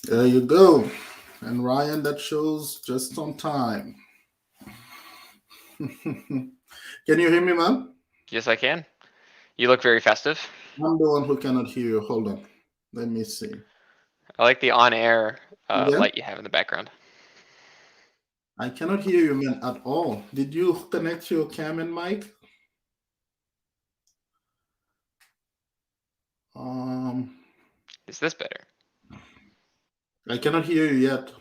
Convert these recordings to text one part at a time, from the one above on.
There you go. And Ryan, that shows just on time. Can you hear me, man? Yes, I can. You look very festive. I'm the one who cannot hear you. Hold on. Let me see. I like the on-air Yeah? light you have in the background. I cannot hear you, man, at all. Did you connect your cam and mic? Um, Is this better? I cannot hear you yet.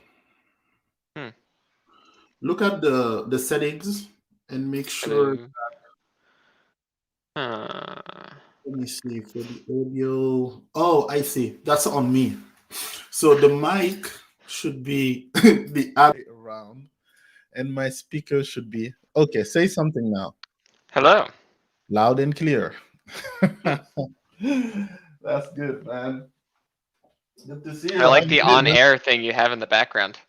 Hmm. Look at the settings and make sure. Hello. Uh, Let me see for the audio. Oh, I see. That's on me. So the mic should be the other way around, and my speaker should be okay. Say something now, Hello. loud and clear. Hmm. That's good, man. Good to see I you. How like you the been, man? on-air thing you have in the background.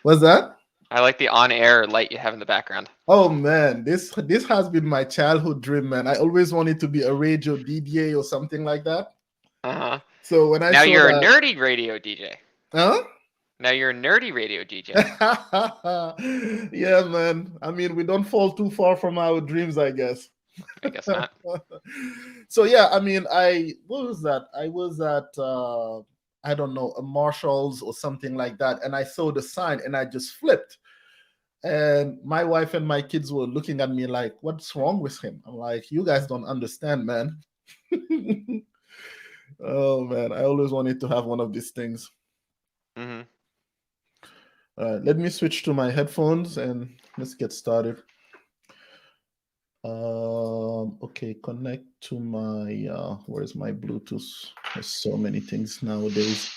What's that? I like the on-air light you have in the background. Oh man, this has been my childhood dream, man. I always wanted to be a radio DJ or something like that. Uh-huh. So when I Now saw you're a that, nerdy radio DJ. huh? Now you're a nerdy radio DJ. Yeah, man. I mean, we don't fall too far from our dreams, I guess. I guess not. So yeah, I mean, I what was that? I was at I don't know, a Marshalls or something like that, and I saw the sign and I just flipped. And my wife and my kids were looking at me like, "What's wrong with him?" I'm like, "You guys don't understand, man." Oh man, I always wanted to have one of these things. Hmm. Let me switch to my headphones and let's get started. Okay, connect to my where's my Bluetooth? There's so many things nowadays.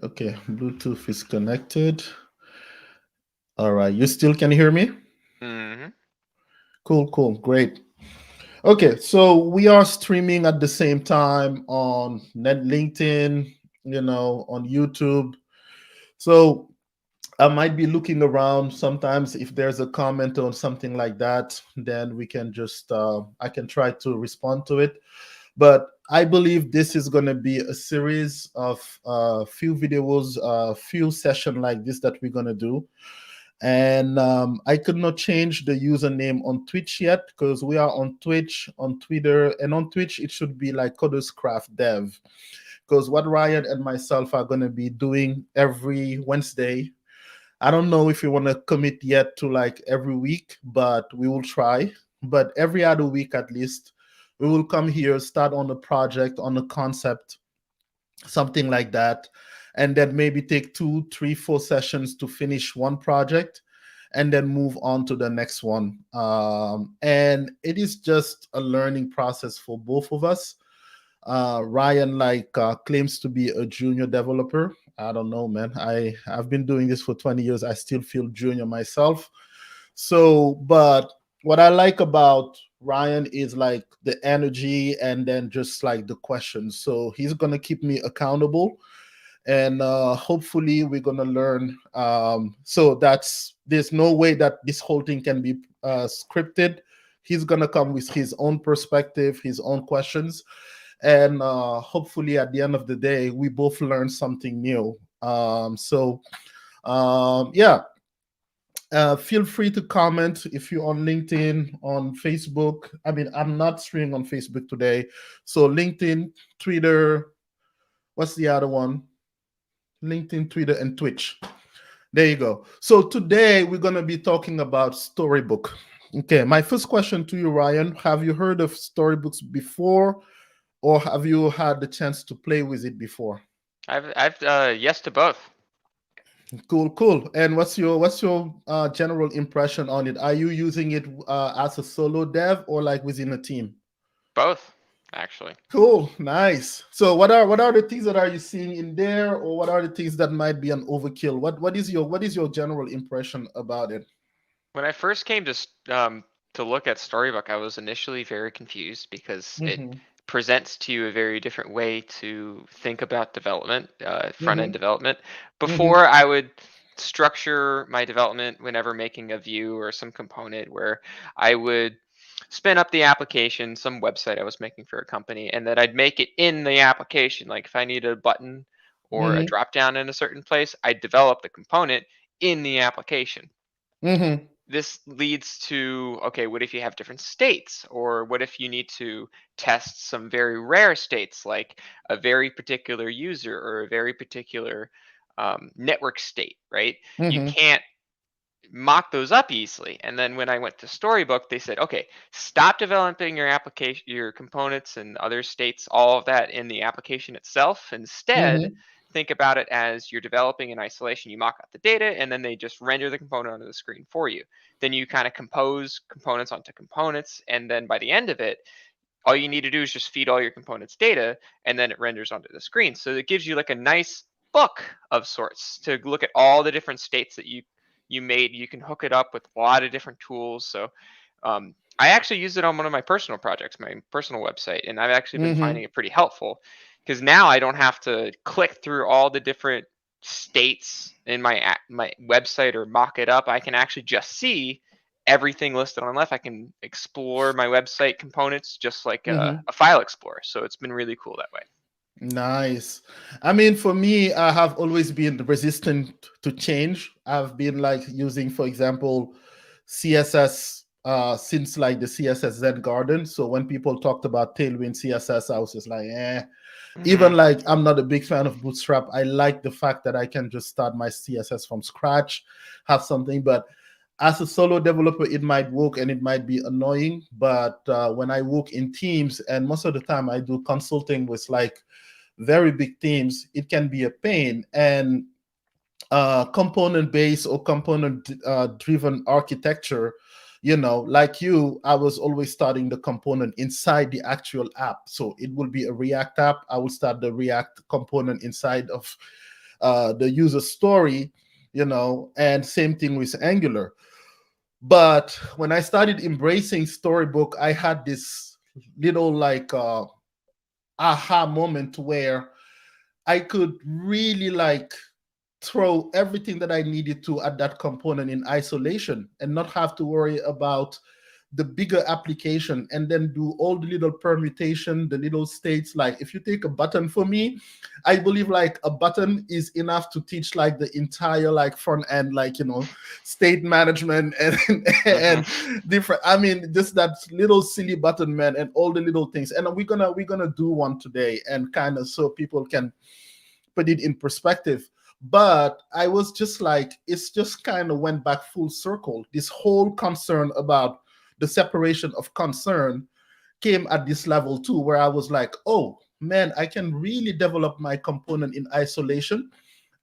Okay, Bluetooth is connected. All right, you still can hear me? Hmm. Cool, cool, great. Okay, so we are streaming at the same time on Net LinkedIn, on YouTube. So I might be looking around sometimes if there's a comment or something like that, then we can just I can try to respond to it. But I believe this is going to be a series of few videos, few session like this that we're going to do. And I could not change the username on Twitch yet because we are on Twitch, on Twitter, and on Twitch it should be like Coders Craft Dev. Because what Ryan and myself are going to be doing every Wednesday, I don't know if we want to commit yet to like every week, but we will try. But every other week at least, we will come here, start on a project, on a concept, something like that, and then maybe take 2, 3, 4 sessions to finish one project and then move on to the next one. And it is just a learning process for both of us. Ryan claims to be a junior developer. I don't know, man. I've been doing this for 20 years. I still feel junior myself. So, but what I like about Ryan is like the energy and then just like the questions. So he's gonna keep me accountable, and hopefully we're gonna learn. So that's there's no way that this whole thing can be scripted. He's gonna come with his own perspective, his own questions, and hopefully at the end of the day we both learn something new. Yeah, feel free to comment if you're on LinkedIn, on Facebook. I mean, I'm not streaming on Facebook today, so LinkedIn, Twitter, what's the other one? LinkedIn, Twitter, and Twitch. There you go. So today we're going to be talking about Storybook. Okay, my first question to you, Ryan: have you heard of storybooks before, or have you had the chance to play with it before? I've yes to both. Cool, cool. And what's your general impression on it? Are you using it as a solo dev or like within a team? Both, actually. Cool, nice. So what are the things that are you seeing in there, or what are the things that might be an overkill? What is your general impression about it? When I first came to look at Storybook, I was initially very confused because it Mm-hmm. presents to you a very different way to think about development, front end Mm-hmm. development. Mm-hmm. Before, I would structure my development whenever making a view or some component where I would spin up the application, some website I was making for a company, and then I'd make it in the application. Like if I need a button or a Mm-hmm. drop down in a certain place, I'd develop the component in the application. Mm-hmm. This leads to, okay, what if you have different states? Or what if you need to test some very rare states, like a very particular user or a very particular network state, right? You Mm-hmm. can't mock those up easily. And then when I went to Storybook, they said, okay, stop developing your application, your components and other states, all of that in the application itself. Instead, Mm-hmm. think about it as you're developing in isolation. You mock up the data, and then they just render the component onto the screen for you. Then you kind of compose components onto components. And then by the end of it, all you need to do is just feed all your components data, and then it renders onto the screen. So it gives you like a nice book of sorts to look at all the different states that you made. You can hook it up with a lot of different tools. So I actually use it on one of my personal projects, my personal website, and I've actually been Mm-hmm. finding it pretty helpful because now I don't have to click through all the different states in my website or mock it up. I can actually just see everything listed on the left. I can explore my website components just like Mm-hmm. a file explorer. So it's been really cool that way. Nice. I mean, for me, I have always been resistant to change. I've been like using, for example, CSS since like the CSS Zen Garden. So when people talked about Tailwind CSS, I was just like, eh. Hmm. Even like I'm not a big fan of Bootstrap. I like the fact that I can just start my CSS from scratch, have something. But as a solo developer, it might work and it might be annoying. But when I work in teams, and most of the time I do consulting with like very big teams, it can be a pain. And component based or component driven architecture, like you, I was always starting the component inside the actual app. So it will be a React app. I will start the React component inside of the user story, and same thing with Angular. But when I started embracing Storybook, I had this little like aha moment where I could really like throw everything that I needed to at that component in isolation and not have to worry about the bigger application and then do all the little permutation, the little states. Like if you take a button, for me, I believe like a button is enough to teach like the entire like front end, like state management and Hmm. and different. I mean, just that little silly button, man, and all the little things. And we're gonna do one today and kind of so people can put it in perspective. But I was just like, it's just kind of went back full circle. This whole concern about the separation of concern came at this level too, where I was like, oh man, I can really develop my component in isolation.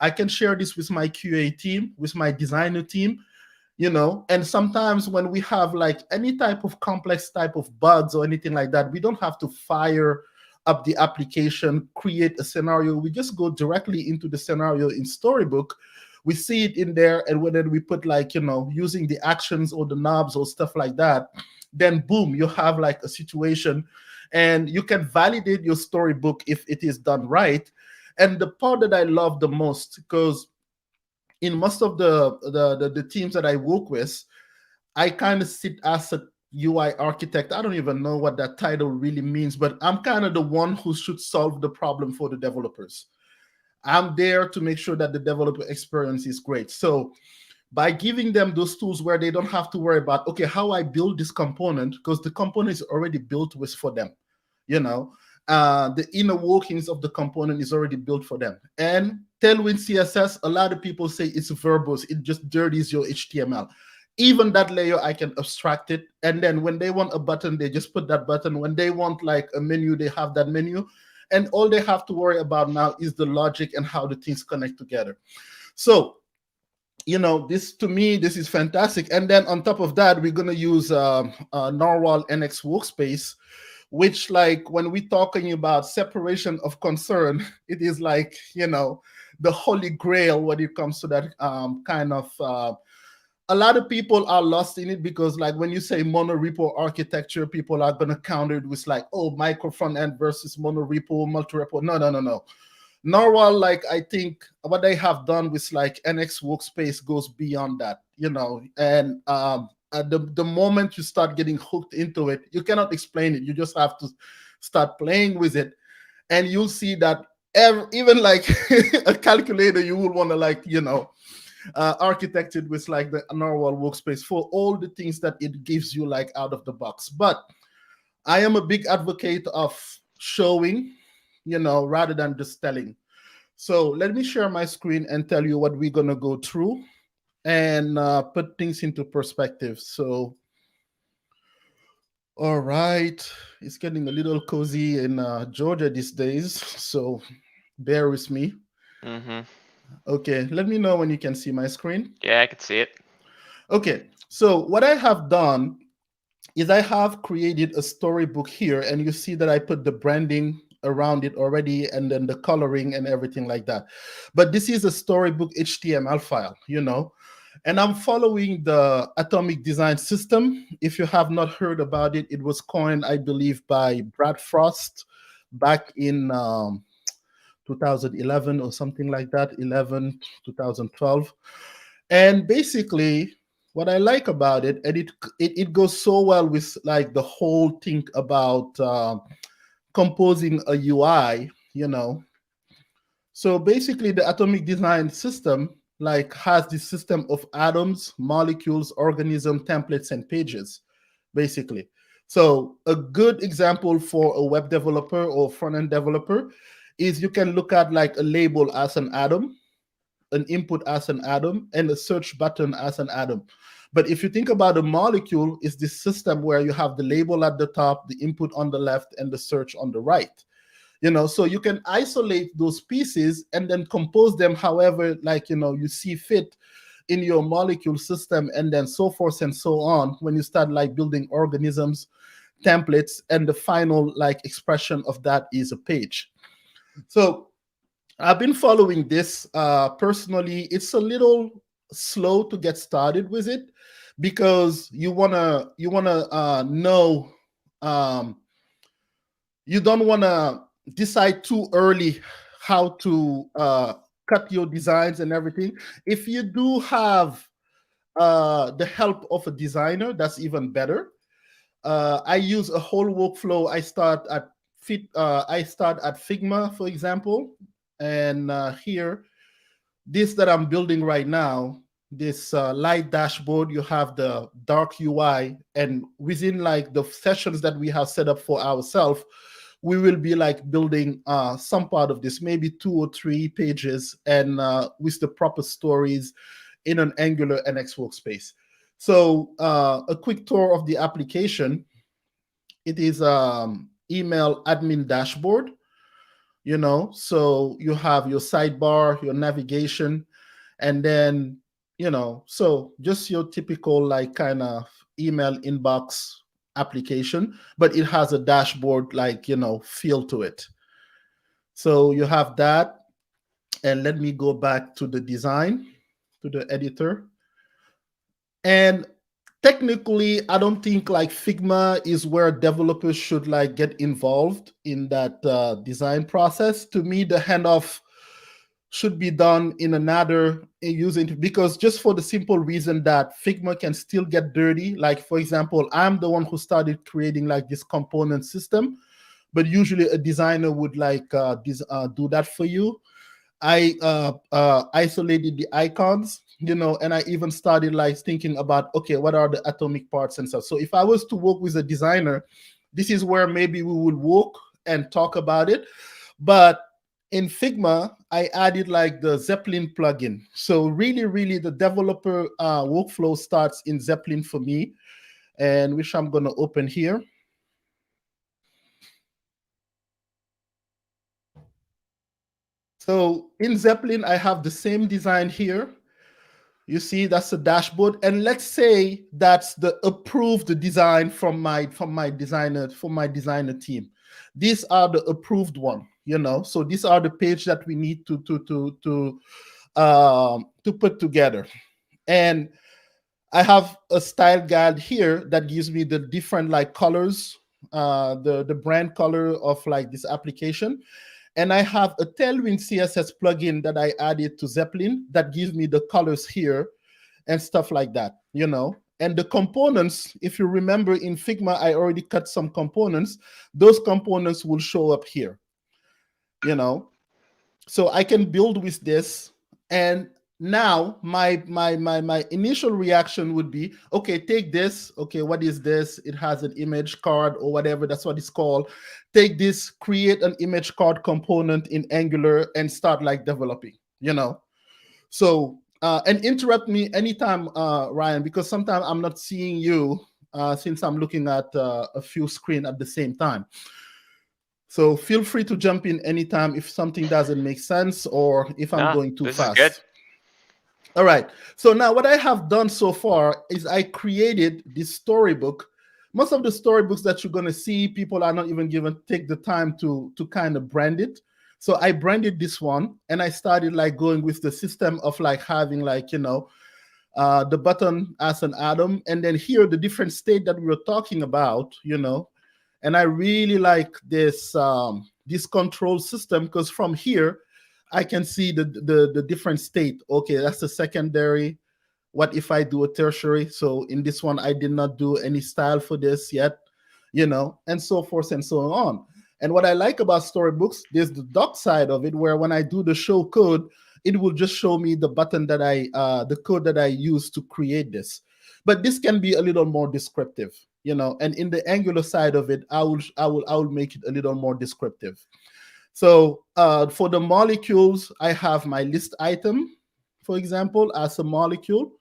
I can share this with my QA team, with my designer team, and sometimes when we have like any type of complex type of bugs or anything like that, we don't have to fire up the application, create a scenario. We just go directly into the scenario in Storybook. We see it in there, and when we put like using the actions or the knobs or stuff like that, then boom, you have like a situation, and you can validate your Storybook if it is done right. And the part that I love the most, because in most of the teams that I work with, I kind of sit as a UI architect. I don't even know what that title really means, but I'm kind of the one who should solve the problem for the developers. I'm there to make sure that the developer experience is great. So by giving them those tools where they don't have to worry about, okay, how I build this component, because the component is already built with for them, you know the inner workings of the component is already built for them. And Tailwind CSS, a lot of people say it's verbose, it just dirties your HTML. Even that layer, I can abstract it, and then when they want a button, they just put that button. When they want like a menu, they have that menu, and all they have to worry about now is the logic and how the things connect together. So this, to me, this is fantastic. And then on top of that, we're going to use Narwhal NX workspace, which, like, when we're talking about separation of concern, it is like the holy grail when it comes to that kind of a lot of people are lost in it, because like when you say monorepo architecture, people are going to counter it with like, oh, micro front end versus monorepo, multi-repo. No, no, no, no. Narwhal, like, I think what they have done with like NX workspace goes beyond that, and the moment you start getting hooked into it, you cannot explain it. You just have to start playing with it, and you'll see that even like a calculator, you will want to like architect it with like the normal workspace for all the things that it gives you like out of the box. But I am a big advocate of showing, rather than just telling. So let me share my screen and tell you what we're gonna go through and put things into perspective. So, all right, it's getting a little cozy in Georgia these days, so bear with me. Mm-hmm. Okay, let me know when you can see my screen. Yeah, I can see it. Okay, so what I have done is I have created a storybook here, and you see that I put the branding around it already, and then the coloring and everything like that. But this is a storybook HTML file, and I'm following the atomic design system. If you have not heard about it, it was coined, I believe, by Brad Frost back in 2011 or something like that, 2012. And basically, what I like about it, and it goes so well with like the whole thing about composing a UI, So basically, the atomic design system like has this system of atoms, molecules, organism, templates, and pages, basically. So a good example for a web developer or front-end developer is you can look at like a label as an atom, an input as an atom, and a search button as an atom. But if you think about a molecule, it's this system where you have the label at the top, the input on the left, and the search on the right. So you can isolate those pieces and then compose them however like you see fit in your molecule system, and then so forth and so on when you start like building organisms, templates, and the final like expression of that is a page. So I've been following this personally. It's a little slow to get started with it because you wanna know, um, you don't wanna decide too early how to cut your designs and everything. If you do have the help of a designer, that's even better. I use a whole workflow. I start at Figma, for example, and here, this that I'm building right now, this light dashboard, you have the dark UI, and within like the sessions that we have set up for ourselves, we will be like building some part of this, maybe 2 or 3 pages, and with the proper stories in an Angular NX workspace. So a quick tour of the application. It is email admin dashboard, so you have your sidebar, your navigation, and then, so just your typical like kind of email inbox application, but it has a dashboard like, feel to it. So you have that. And let me go back to the design, to the editor. And technically, I don't think like Figma is where developers should like get involved in that design process. To me, the handoff should be done in another using, because just for the simple reason that Figma can still get dirty. Like for example, I'm the one who started creating like this component system, but usually a designer would like do that for you. I isolated the icons, and I even started like thinking about, okay, what are the atomic parts and stuff. So if I was to work with a designer, this is where maybe we would work and talk about it. But in Figma, I added like the Zeppelin plugin. So really, really, the developer workflow starts in Zeppelin for me, and which I'm going to open here. So in Zeppelin, I have the same design here. You see, that's the dashboard. And let's say that's the approved design from my designer team. These are the approved one, So these are the page that we need to put together. And I have a style guide here that gives me the different like colors, the brand color of like this application. And I have a Tailwind CSS plugin that I added to Zeppelin that gives me the colors here and stuff like that, And the components, if you remember in Figma, I already cut some components. Those components will show up here, you know. So I can build with this. And now my initial reaction would be, okay, take this. Okay, what is this? It has an image card or whatever, that's what it's called. Take this, create an image card component in Angular and start like developing, you know. So and interrupt me anytime, Ryan, because sometimes I'm not seeing you, since I'm looking at a few screens at the same time. So feel free to jump in anytime if something doesn't make sense or if I'm No, going too this is good. fast. All right. So now what I have done so far is I created this storybook. Most of the storybooks that you're going to see, people are not even given take the time to kind of brand it. So I branded this one and I started like going with the system of like having like, you know, the button as an atom, and then here the different state that we were talking about, you know. And I really like this control system because from here I can see the different state. Okay, that's the secondary. What if I do a tertiary? So in this one, I did not do any style for this yet, you know, and so forth and so on. And what I like about storybooks, there's the doc side of it, where when I do the show code, it will just show me the button that the code that I use to create this. But this can be a little more descriptive, you know. And in the Angular side of it, I will make it a little more descriptive. So for the molecules, I have my list item, for example, as a molecule,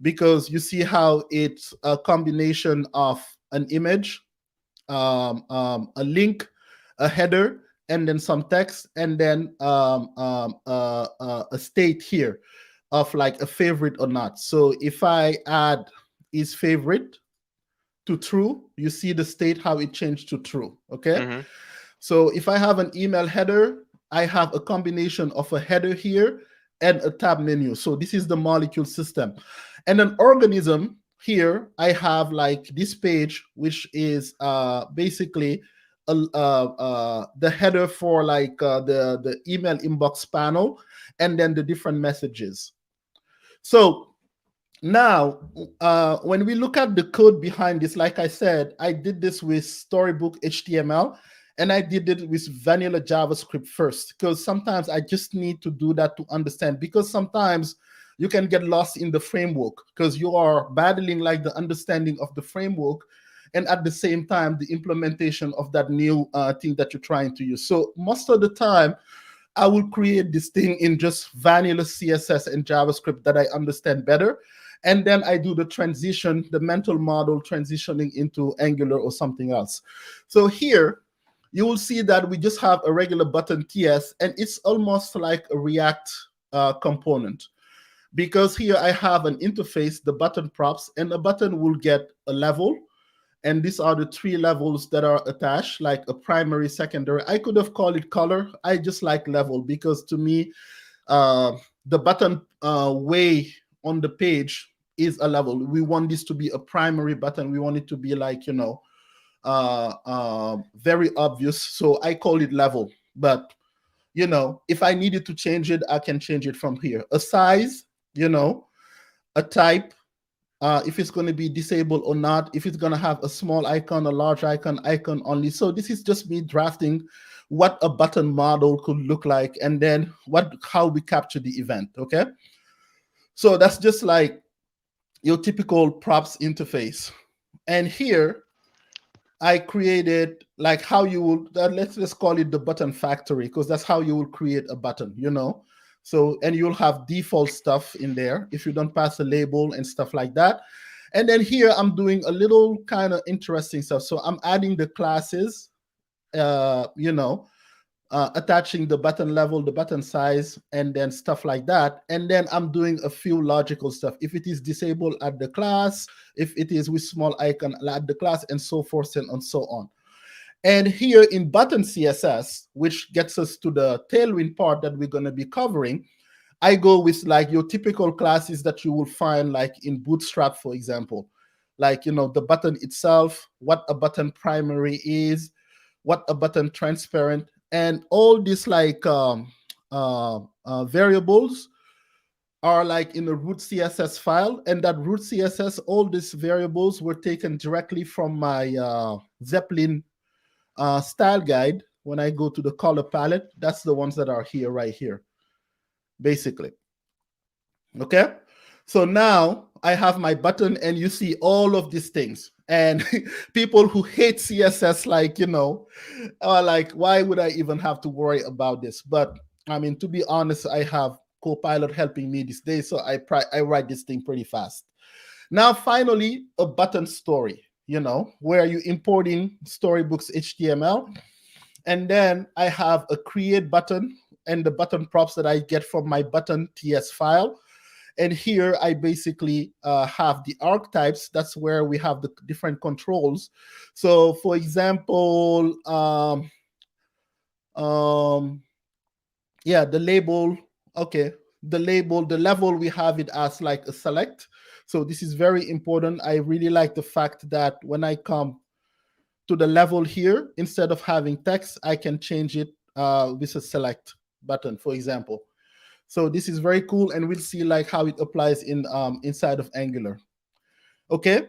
because you see how it's a combination of an image, a link, a header, and then some text, and then a state here of like a favorite or not. So if I add is favorite to true, you see the state how it changed to true. Okay. Mm-hmm. So if I have an email header, I have a combination of a header here and a tab menu. So this is the molecule system. And an organism here, I have like this page, which is basically the header for like the email inbox panel, and then the different messages. So now, when we look at the code behind this, like I said, I did this with Storybook HTML and I did it with vanilla JavaScript first, because sometimes I just need to do that to understand, because sometimes you can get lost in the framework because you are battling like the understanding of the framework and at the same time the implementation of that new thing that you're trying to use. So most of the time, I will create this thing in just vanilla CSS and JavaScript that I understand better. And then I do the transition, the mental model transitioning into Angular or something else. So here, you will see that we just have a regular button TS, and it's almost like a React component. Because here I have an interface, the button props, and the button will get a level. And these are the three levels that are attached, like a primary, secondary. I could have called it color. I just like level because to me, the button way on the page is a level. We want this to be a primary button. We want it to be like, you know, very obvious. So I call it level. But, you know, if I needed to change it, I can change it from here. A size, you know, a type, if it's going to be disabled or not, if it's going to have a small icon, a large icon, icon only. So this is just me drafting what a button model could look like, and then how we capture the event. Okay. So that's just like your typical props interface. And here I created like how you will, let's just call it the button factory, because that's how you will create a button, you know. So, and you'll have default stuff in there if you don't pass a label and stuff like that. And then here I'm doing a little kind of interesting stuff. So I'm adding the classes, you know, attaching the button level, the button size, and then stuff like that. And then I'm doing a few logical stuff. If it is disabled, add the class. If it is with small icon, add the class, and so forth and so on. And here in button CSS, which gets us to the Tailwind part that we're going to be covering, I go with like your typical classes that you will find like in Bootstrap, for example. Like, you know, the button itself, what a button primary is, what a button transparent, and all these like variables are like in a root CSS file, and that root CSS, all these variables were taken directly from my Zeppelin style guide. When I go to the color palette, that's the ones that are here, right here, basically. Okay. So now I have my button, and you see all of these things. And people who hate CSS, like, are like, why would I even have to worry about this? But I mean, to be honest, I have Copilot helping me these days, so I write this thing pretty fast. Now, finally, a button story, where you importing Storybook's HTML, and then I have a create button and the button props that I get from my button TS file. And here I basically have the archetypes. That's where we have the different controls. So for example, yeah, the label, okay, the level, we have it as like a select. So this is very important. I really like the fact that when I come to the level here, instead of having text, I can change it with a select button, for example. So this is very cool, and we'll see like how it applies in inside of Angular. Okay,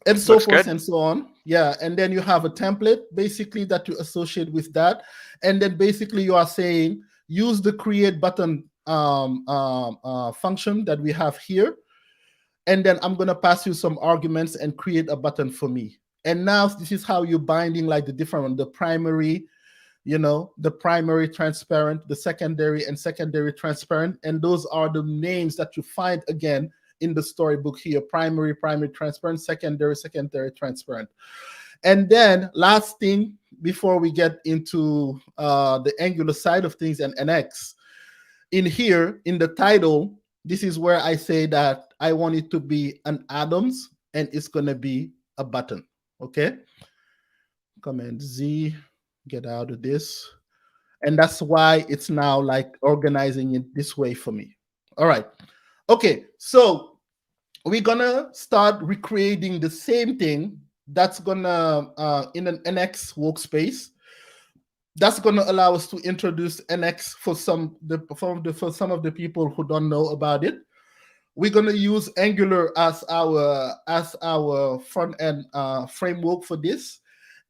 and so Looks forth good. and so on. Yeah, and then you have a template basically that you associate with that, and then basically you are saying use the create button function that we have here, and then I'm gonna pass you some arguments and create a button for me. And now this is how you're binding like the different one, the primary, the primary transparent, the secondary and secondary transparent. And those are the names that you find again in the storybook here: primary, primary transparent, secondary, secondary transparent. And then last thing before we get into the Angular side of things and NX, in here in the title, this is where I say that I want it to be an Adams and it's going to be a button. Okay. Command Z, get out of this. And that's why it's now like organizing it this way for me. All right. Okay. So we're going to start recreating the same thing that's going to, in an NX workspace. That's going to allow us to introduce NX for for some of the people who don't know about it. We're going to use Angular as our front end framework for this,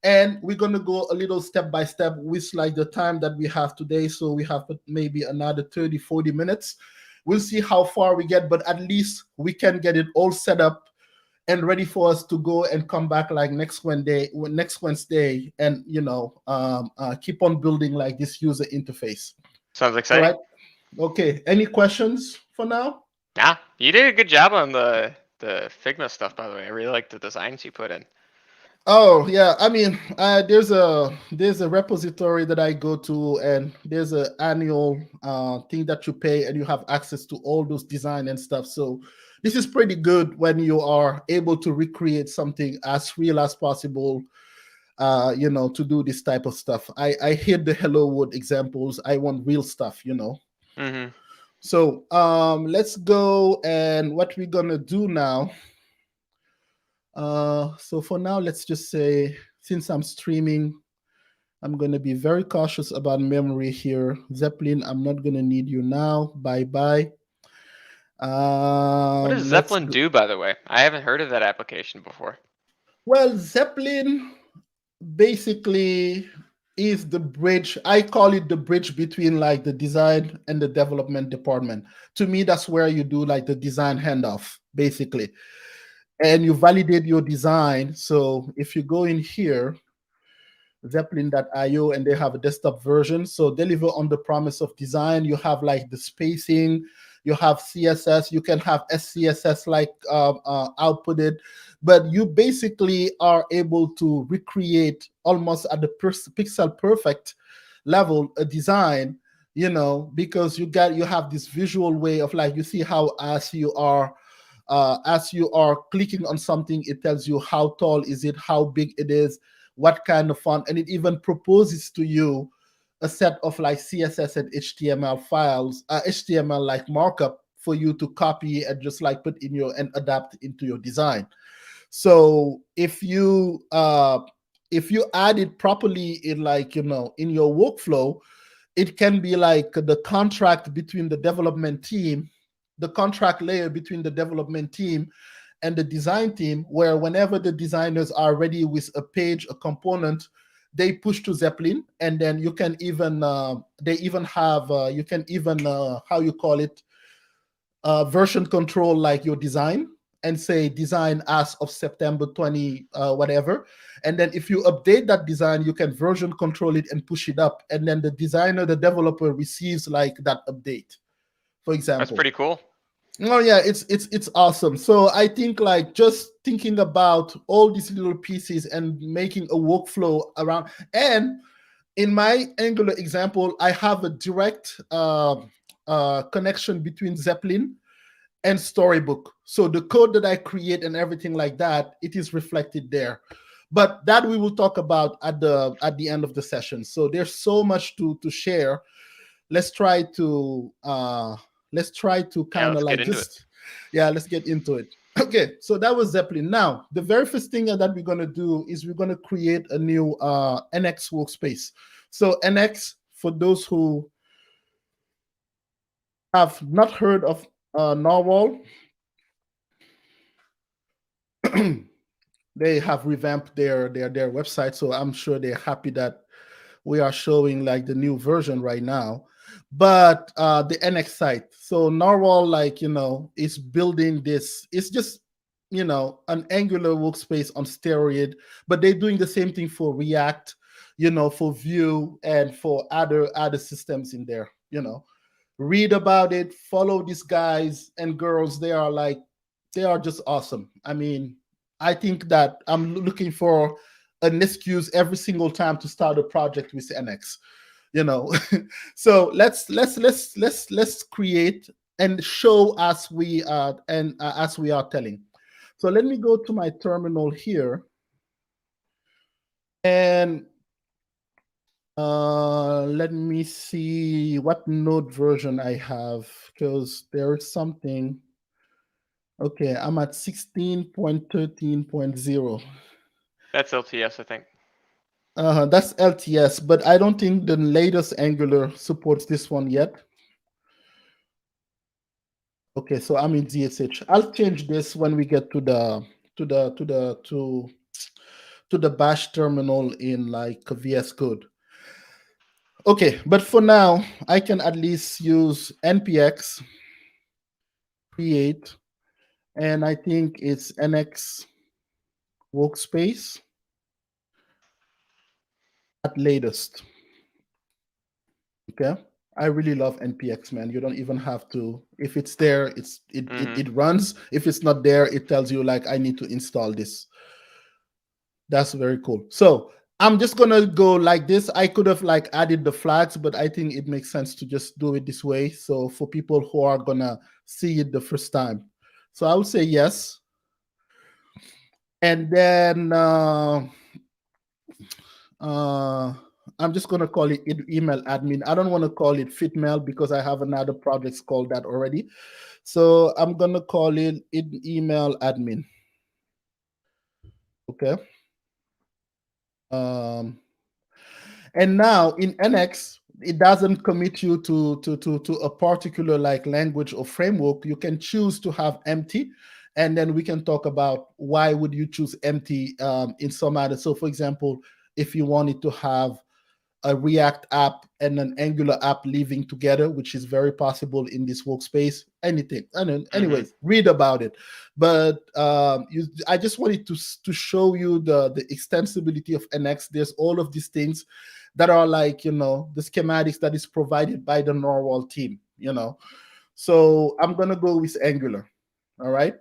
and we're going to go a little step by step with like the time that we have today. So we have maybe another 30-40 minutes. We'll see how far we get, but at least we can get it all set up and ready for us to go and come back like next Wednesday, and keep on building like this user interface. Sounds All exciting. right. Okay. Any questions for now? Yeah, you did a good job on the Figma stuff, by the way. I really like the designs you put in. Oh yeah, I mean, there's a repository that I go to, and there's a annual thing that you pay, and you have access to all those design and stuff. So this is pretty good when you are able to recreate something as real as possible. To do this type of stuff. I hate the Hello World examples. I want real stuff. Mm-hmm. So let's go, and what we're gonna do now. So for now, let's just say, since I'm streaming, I'm going to be very cautious about memory here. Zeppelin, I'm not going to need you now. Bye bye. What does Let's Zeppelin go. do, by the way? I haven't heard of that application before. Well, Zeppelin basically is the bridge. I call it the bridge between like the design and the development department. To me, that's where you do like the design handoff, basically. And you validate your design. So if you go in here, zeppelin.io, and they have a desktop version. So deliver on the promise of design. You have like the spacing, you have CSS, you can have SCSS like outputted, but you basically are able to recreate almost at the pixel perfect level a design, because you have this visual way of like, you see how as you are clicking on something, it tells you how tall is it, how big it is, what kind of font, and it even proposes to you a set of like CSS and HTML files, HTML like markup for you to copy and just like put in your and adapt into your design. So if you add it properly in like in your workflow, it can be like the contract between the development team the contract layer between the development team and the design team, where whenever the designers are ready with a page, a component, they push to Zeppelin, and then you can even they even have you can even how you call it, version control like your design, and say design as of September 20 whatever, and then if you update that design, you can version control it and push it up, and then the designer, the developer receives like that update, for That's example. pretty cool. Oh yeah, it's awesome. So I think like just thinking about all these little pieces and making a workflow around. And in my Angular example, I have a direct connection between Zeppelin and Storybook. So the code that I create and everything like that, it is reflected there. But that we will talk about at the end of the session. So there's so much to share. Let's try to Yeah, kind of let's get like into it. just, yeah, let's get into it. Okay, so that was Zeppelin. Now the very first thing that we're going to do is we're going to create a new NX workspace. So NX, for those who have not heard of Narwhal, they have revamped their website, so I'm sure they're happy that we are showing like the new version right now. But the NX site, so Narwhal, like, is building this. It's just, an Angular workspace on steroid, but they're doing the same thing for React, for Vue and for other systems in there. Read about it, follow these guys and girls. They are just awesome. I mean, I think that I'm looking for an excuse every single time to start a project with NX. you know so let's create and show as we are telling. So let me go to my terminal here, and let me see what node version I have, because there is something. Okay, I'm at 16.13.0. That's LTS, I think. That's LTS, but I don't think the latest Angular supports this one yet. Okay, so I'm in DSH. I'll change this when we get to the bash terminal in like VS Code. Okay, but for now, I can at least use npx create, and I think it's NX workspace at latest. Okay. I really love npx, man. You don't even have to. If it's there, it runs. If it's not there, it tells you like I need to install this. That's very cool. So I'm just gonna go like this. I could have like added the flags, but I think it makes sense to just do it this way. So for people who are gonna see it the first time, so I would say yes, and then I'm just gonna call it email admin. I don't want to call it fitmail because I have another project called that already. So I'm gonna call it email admin. Okay. Um, and now in NX, it doesn't commit you to a particular like language or framework. You can choose to have empty, and then we can talk about why would you choose empty in some other. So for example, if you wanted to have a React app and an Angular app living together, which is very possible in this workspace. Anything. And anyways, read about it. But I just wanted to show you the extensibility of NX. There's all of these things that are like, the schematics that is provided by the Narwhal team. So I'm gonna go with Angular. All right.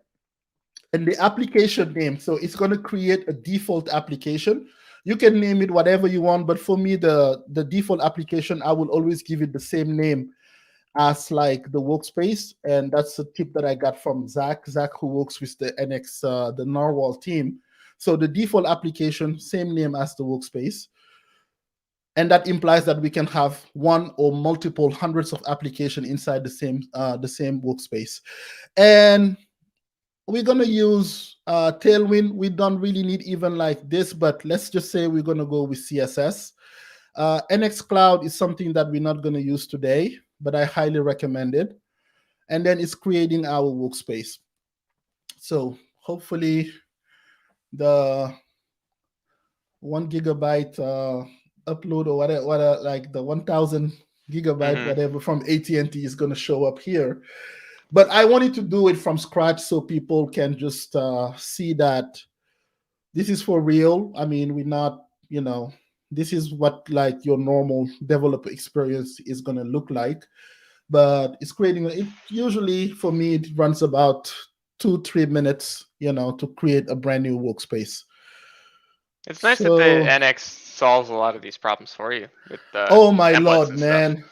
And the application name, so it's going to create a default application. You can name it whatever you want, but for me, the default application, I will always give it the same name as like the workspace. And that's a tip that I got from Zach who works with the NX the Narwhal team. So the default application, same name as the workspace, and that implies that we can have one or multiple hundreds of applications inside the same workspace. And we're gonna use Tailwind. We don't really need even like this, but let's just say we're gonna go with CSS. NX Cloud is something that we're not gonna use today, but I highly recommend it. and then it's creating our workspace. So hopefully the 1 gigabyte upload or whatever, like the 1,000 gigabyte Hmm. whatever from AT&T is going to show up here. But I wanted to do it from scratch so people can just see that this is for real. I mean, we're not, this is what like your normal developer experience is going to look like. But it's creating it. Usually for me it runs about 2-3 minutes, to create a brand new workspace. It's nice that the So, NX solves a lot of these problems for you with the oh my templates lord, and stuff. man.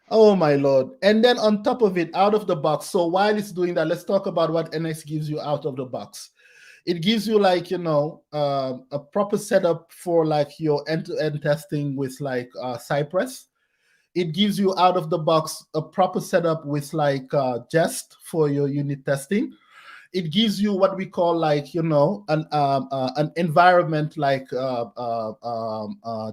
Oh my lord. And then on top of it, out of the box. So while it's doing that, let's talk about what NX gives you out of the box. It gives you like, a proper setup for like your end-to-end testing with like Cypress. It gives you out of the box a proper setup with like Jest for your unit testing. It gives you what we call like, an environment like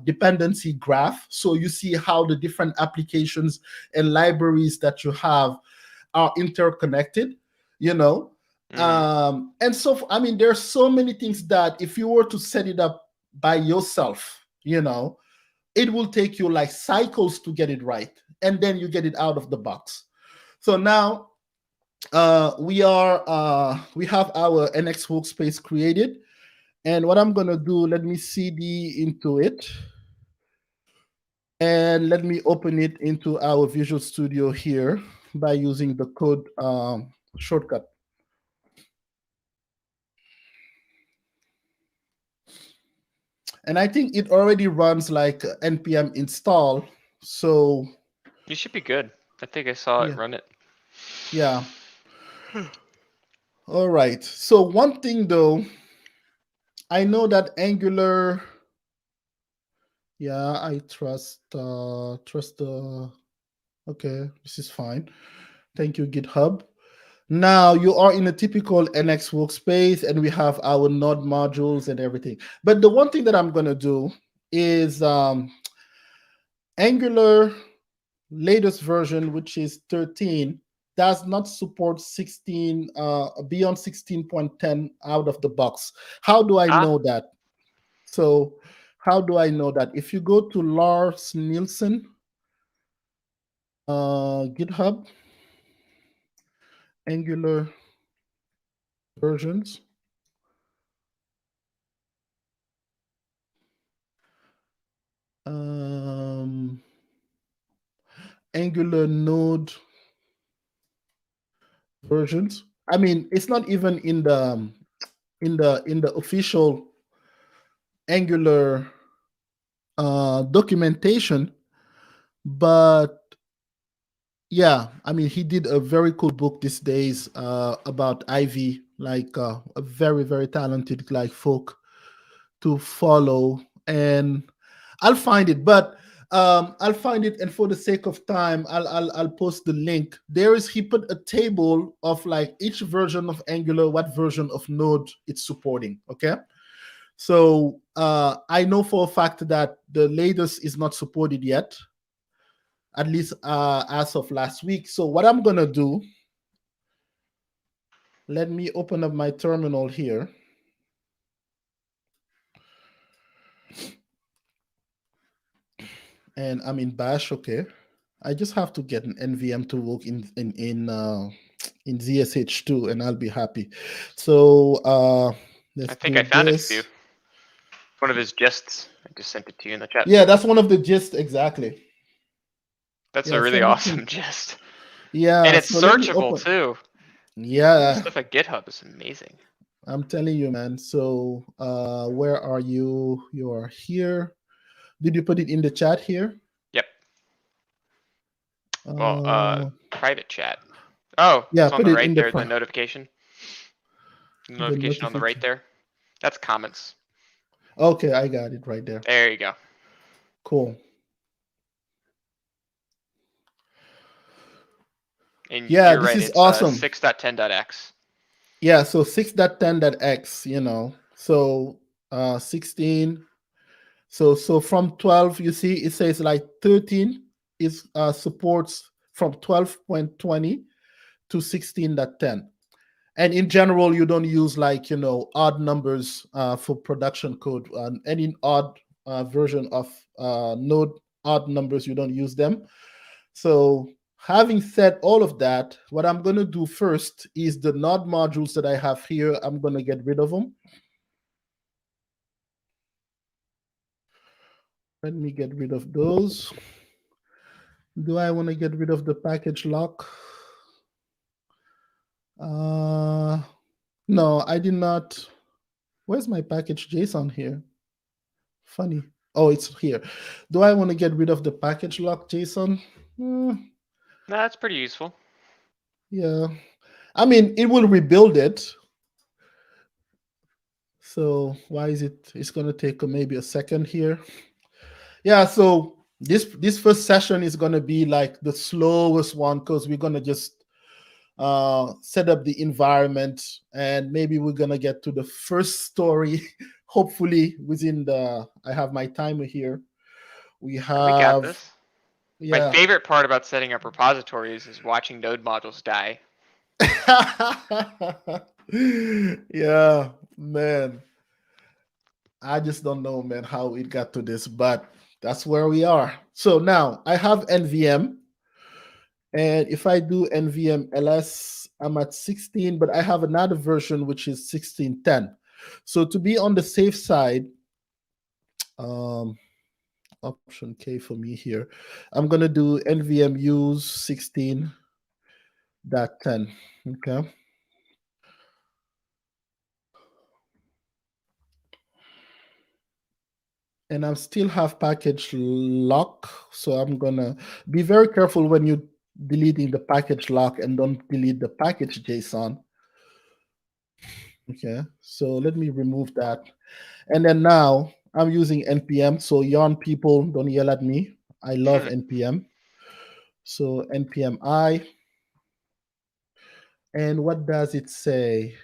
dependency graph, so you see how the different applications and libraries that you have are interconnected, you know Hmm. and so I mean there's so many things that if you were to set it up by yourself, it will take you like cycles to get it right, and then you get it out of the box. So now we have our NX workspace created, and what I'm gonna do, let me cd into it, and let me open it into our Visual Studio here by using the code shortcut. And I think it already runs like npm install. So You should be good. I think I saw it yeah, run it. yeah. All right. So one thing though, I know that Angular. Yeah, I trust the. Okay, this is fine. Thank you, GitHub. Now you are in a typical NX workspace, and we have our node modules and everything. But the one thing that I'm gonna do is Angular latest version, which is 13, does not support 16 beyond 16.10 out of the box. How do I Ah, know that? So how do I know that? If you go to Lars Nielsen GitHub, Angular versions, um, Angular node versions. I mean, it's not even in the official Angular documentation, but yeah, I mean, he did a very cool book these days about Ivy, like a very very talented like folk to follow, and I'll find it, but I'll find it, and for the sake of time, I'll post the link. There is he put a table of like each version of Angular, what version of Node it's supporting. Okay, so I know for a fact that the latest is not supported yet, at least as of last week. So what I'm gonna do, let me open up my terminal here, and I'm in Bash. Okay, I just have to get an NVM to work in ZSH2, and I'll be happy. So I let's think I do found it for you. this. One of his gists. I just sent it to you in the chat. Yeah, that's one of the gist exactly. That's a Yeah, really send it to. awesome gist. And Yeah, it's so let me searchable open. too. The Yeah, stuff at GitHub is amazing. I'm telling you, man. So where are you? You are here. Did you put it in the chat here? Yep. Well, Uh, private chat. Oh, yeah, it's on put the it right in there, the notification. The the notification on the right notification. there. That's comments. Okay, I got it right there. There you go. Cool. And Yeah, you're this right, is it's awesome. 6.10.x. Yeah, so 6.10.x, So 16. So from 12, you see it says like 13 is supports from 12.20. to 16.10. And in general, you don't use like, odd numbers for production code. Any odd version of Node, odd numbers, you don't use them. So having said all of that, what I'm going to do first is the node modules that I have here, I'm going to get rid of them. Let me get rid of those. Do I want to get rid of the package lock? No, I did not. Where's my package JSON here? Funny. Oh, it's here. Do I want to get rid of the package lock JSON? That's pretty useful. Yeah. I mean, it will rebuild it. So why is it? It's going to take maybe a second here. Yeah, so this first session is going to be like the slowest one because we're going to just set up the environment, and maybe we're going to get to the first story hopefully within I have my timer here. We We got have, this. My yeah. favorite part about setting up repositories is watching node modules die. Yeah, man. I just don't know, man, how it got to this, but that's where we are. So now I have NVM, and if I do NVM ls, I'm at 16, but I have another version which is 16.10. So to be on the safe side, option K for me here, I'm gonna do NVM use 16.10. Okay. And I still have package lock. So I'm gonna be very careful when you deleting the package lock, and don't delete the package JSON. Okay, so let me remove that. And then now I'm using NPM. So yarn people, don't yell at me. I love NPM. So NPM I. And what does it say?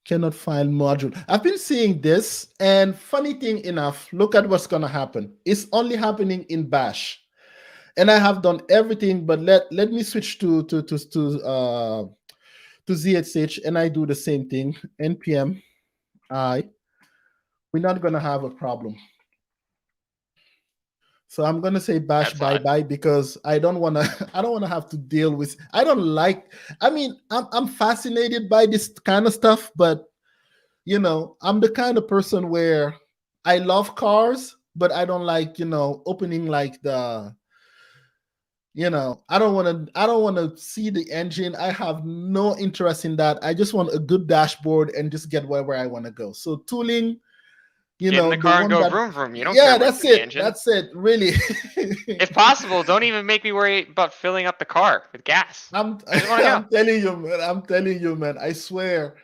Cannot find module. I've been seeing this, and funny thing enough, look at what's gonna happen. It's only happening in Bash, and I have done everything. But let me switch to ZSH, and I do the same thing. NPM I. We're not gonna have a problem. So I'm gonna say Bash That's bye odd. bye, because I don't wanna I don't wanna have to deal with. I don't like. I mean, I'm fascinated by this kind of stuff, but I'm the kind of person where I love cars, but I don't like, opening like I don't want to see the engine. I have no interest in that. I just want a good dashboard and just get where I want to go. So tooling, Get in the the car and one go that, vroom vroom. You don't care yeah, what's that's in the it. engine. That's it. Really. If possible, don't even make me worry about filling up the car with gas. I'm I just want to go. I'm telling you, man. I'm telling you, man. I swear.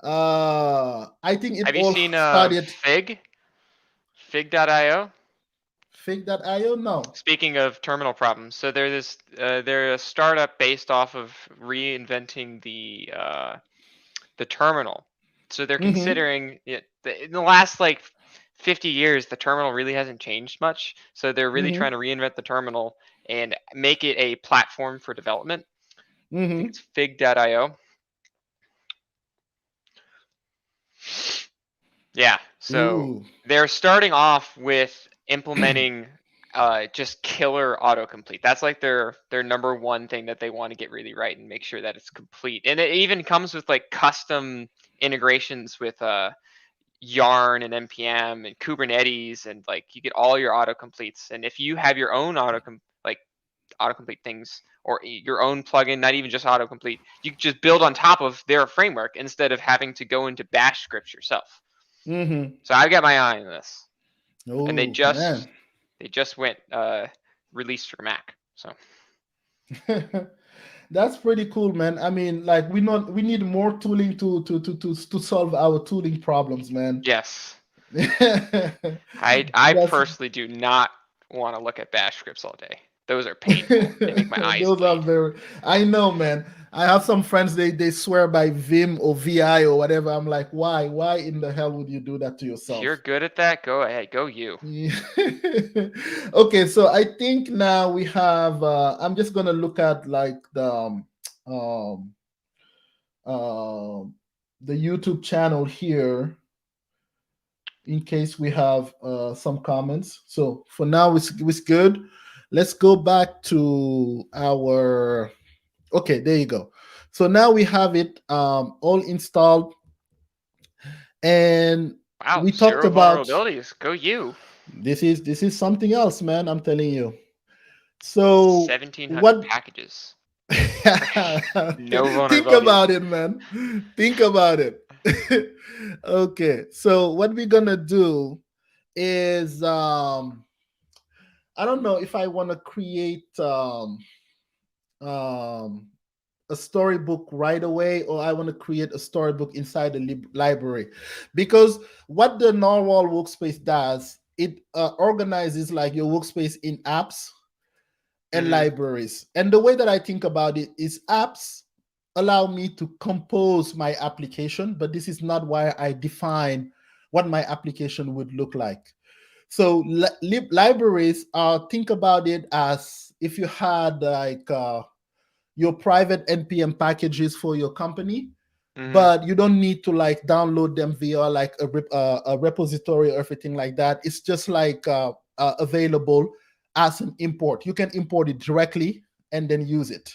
I think it Have you all seen started. Fig? Fig.io? Fig.io? No. Speaking of terminal problems, so they're a startup based off of reinventing the terminal. So they're Mm-hmm. considering it in the last like 50 years, the terminal really hasn't changed much. So they're really trying Mm-hmm. to reinvent the terminal and make it a platform for development. I think Mm-hmm. it's fig.io. Yeah, so Ooh. they're starting off with implementing just killer autocomplete. That's like their number one thing that they want to get really right and make sure that it's complete. And it even comes with like custom integrations with Yarn and npm and Kubernetes, and like you get all your autocompletes. And if you have your own autocomplete things, or your own plugin, not even just autocomplete, you can just build on top of their framework instead of having to go into bash scripts yourself. Mm-hmm. So I've got my eye on this, and they Oh just man. they just went released for Mac. So That's pretty cool, man. I mean, like we need more tooling to solve our tooling problems, man. yes, I That's personally do not want to look at bash scripts all day. Those are painful. They make my eyes those are bleed. very. I know, man. I have some friends, they swear by Vim or VI or whatever. I'm like, why in the hell would you do that to If you're yourself? good at that, go ahead, go you. Yeah. Okay, so I think now we have I'm just gonna look at like um um the YouTube channel here in case we have some comments. So for now it's good. Let's go back to our, okay, there you go. So now we have it all installed, and Wow, we talked zero about, vulnerabilities. Go you. this is something else, man, I'm telling you. So 1,700 what? packages. No Think vulnerabilities. about it, man. Think about it. Okay, so what we're gonna do is I don't know if I want to create um a storybook right away, or I want to create a storybook inside the library, because what the normal workspace does, it organizes like your workspace in apps and Hmm. libraries. And the way that I think about it is apps allow me to compose my application, but this is not why I define what my application would look like. So libraries, think about it as if you had like your private npm packages for your company, Hmm. but you don't need to like download them via like a repository or everything like that. It's just like available as an import. You can import it directly and then use it.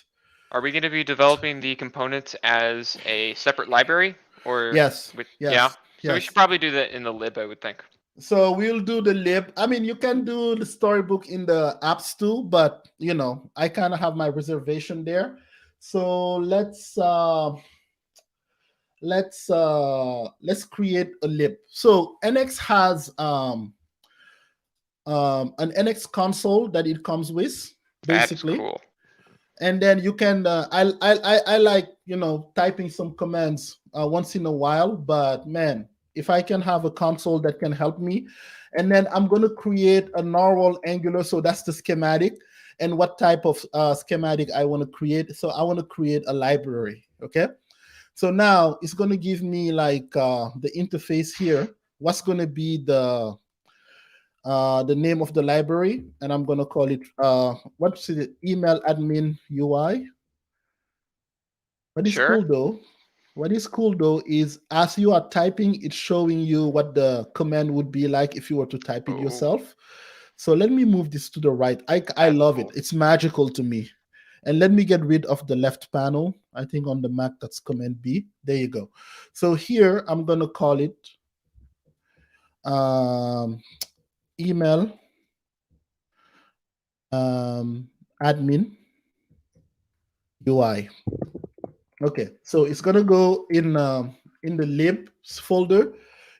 Are we going to be developing the components as a separate library or Yes, with, yeah? yes, So we should yes. probably do that in the lib, I would think. So we'll do the lib. I mean, you can do the storybook in the apps too, but I kind of have my reservation there. So let's create a lib. So NX has an NX console that it comes with, That is basically. cool. And then you can I like typing some commands once in a while, but man, if I can have a console that can help me. And then I'm going to create a normal angular, so that's the schematic. And what type of schematic I want to create, so I want to create a library. Okay, so now it's going to give me like the interface here. What's going to be the name of the library, and I'm going to call it what's it, email admin UI. What is Sure. cool though, what is cool though is as you are typing, it's showing you what the command would be like if you were to type it Oh, yourself. So let me move this to the right. I that's love it. cool. It's magical to me. And let me get rid of the left panel. I think on the Mac that's Command B. There you go. So here I'm gonna call it um, email admin UI. Okay, so it's gonna go in the libs folder.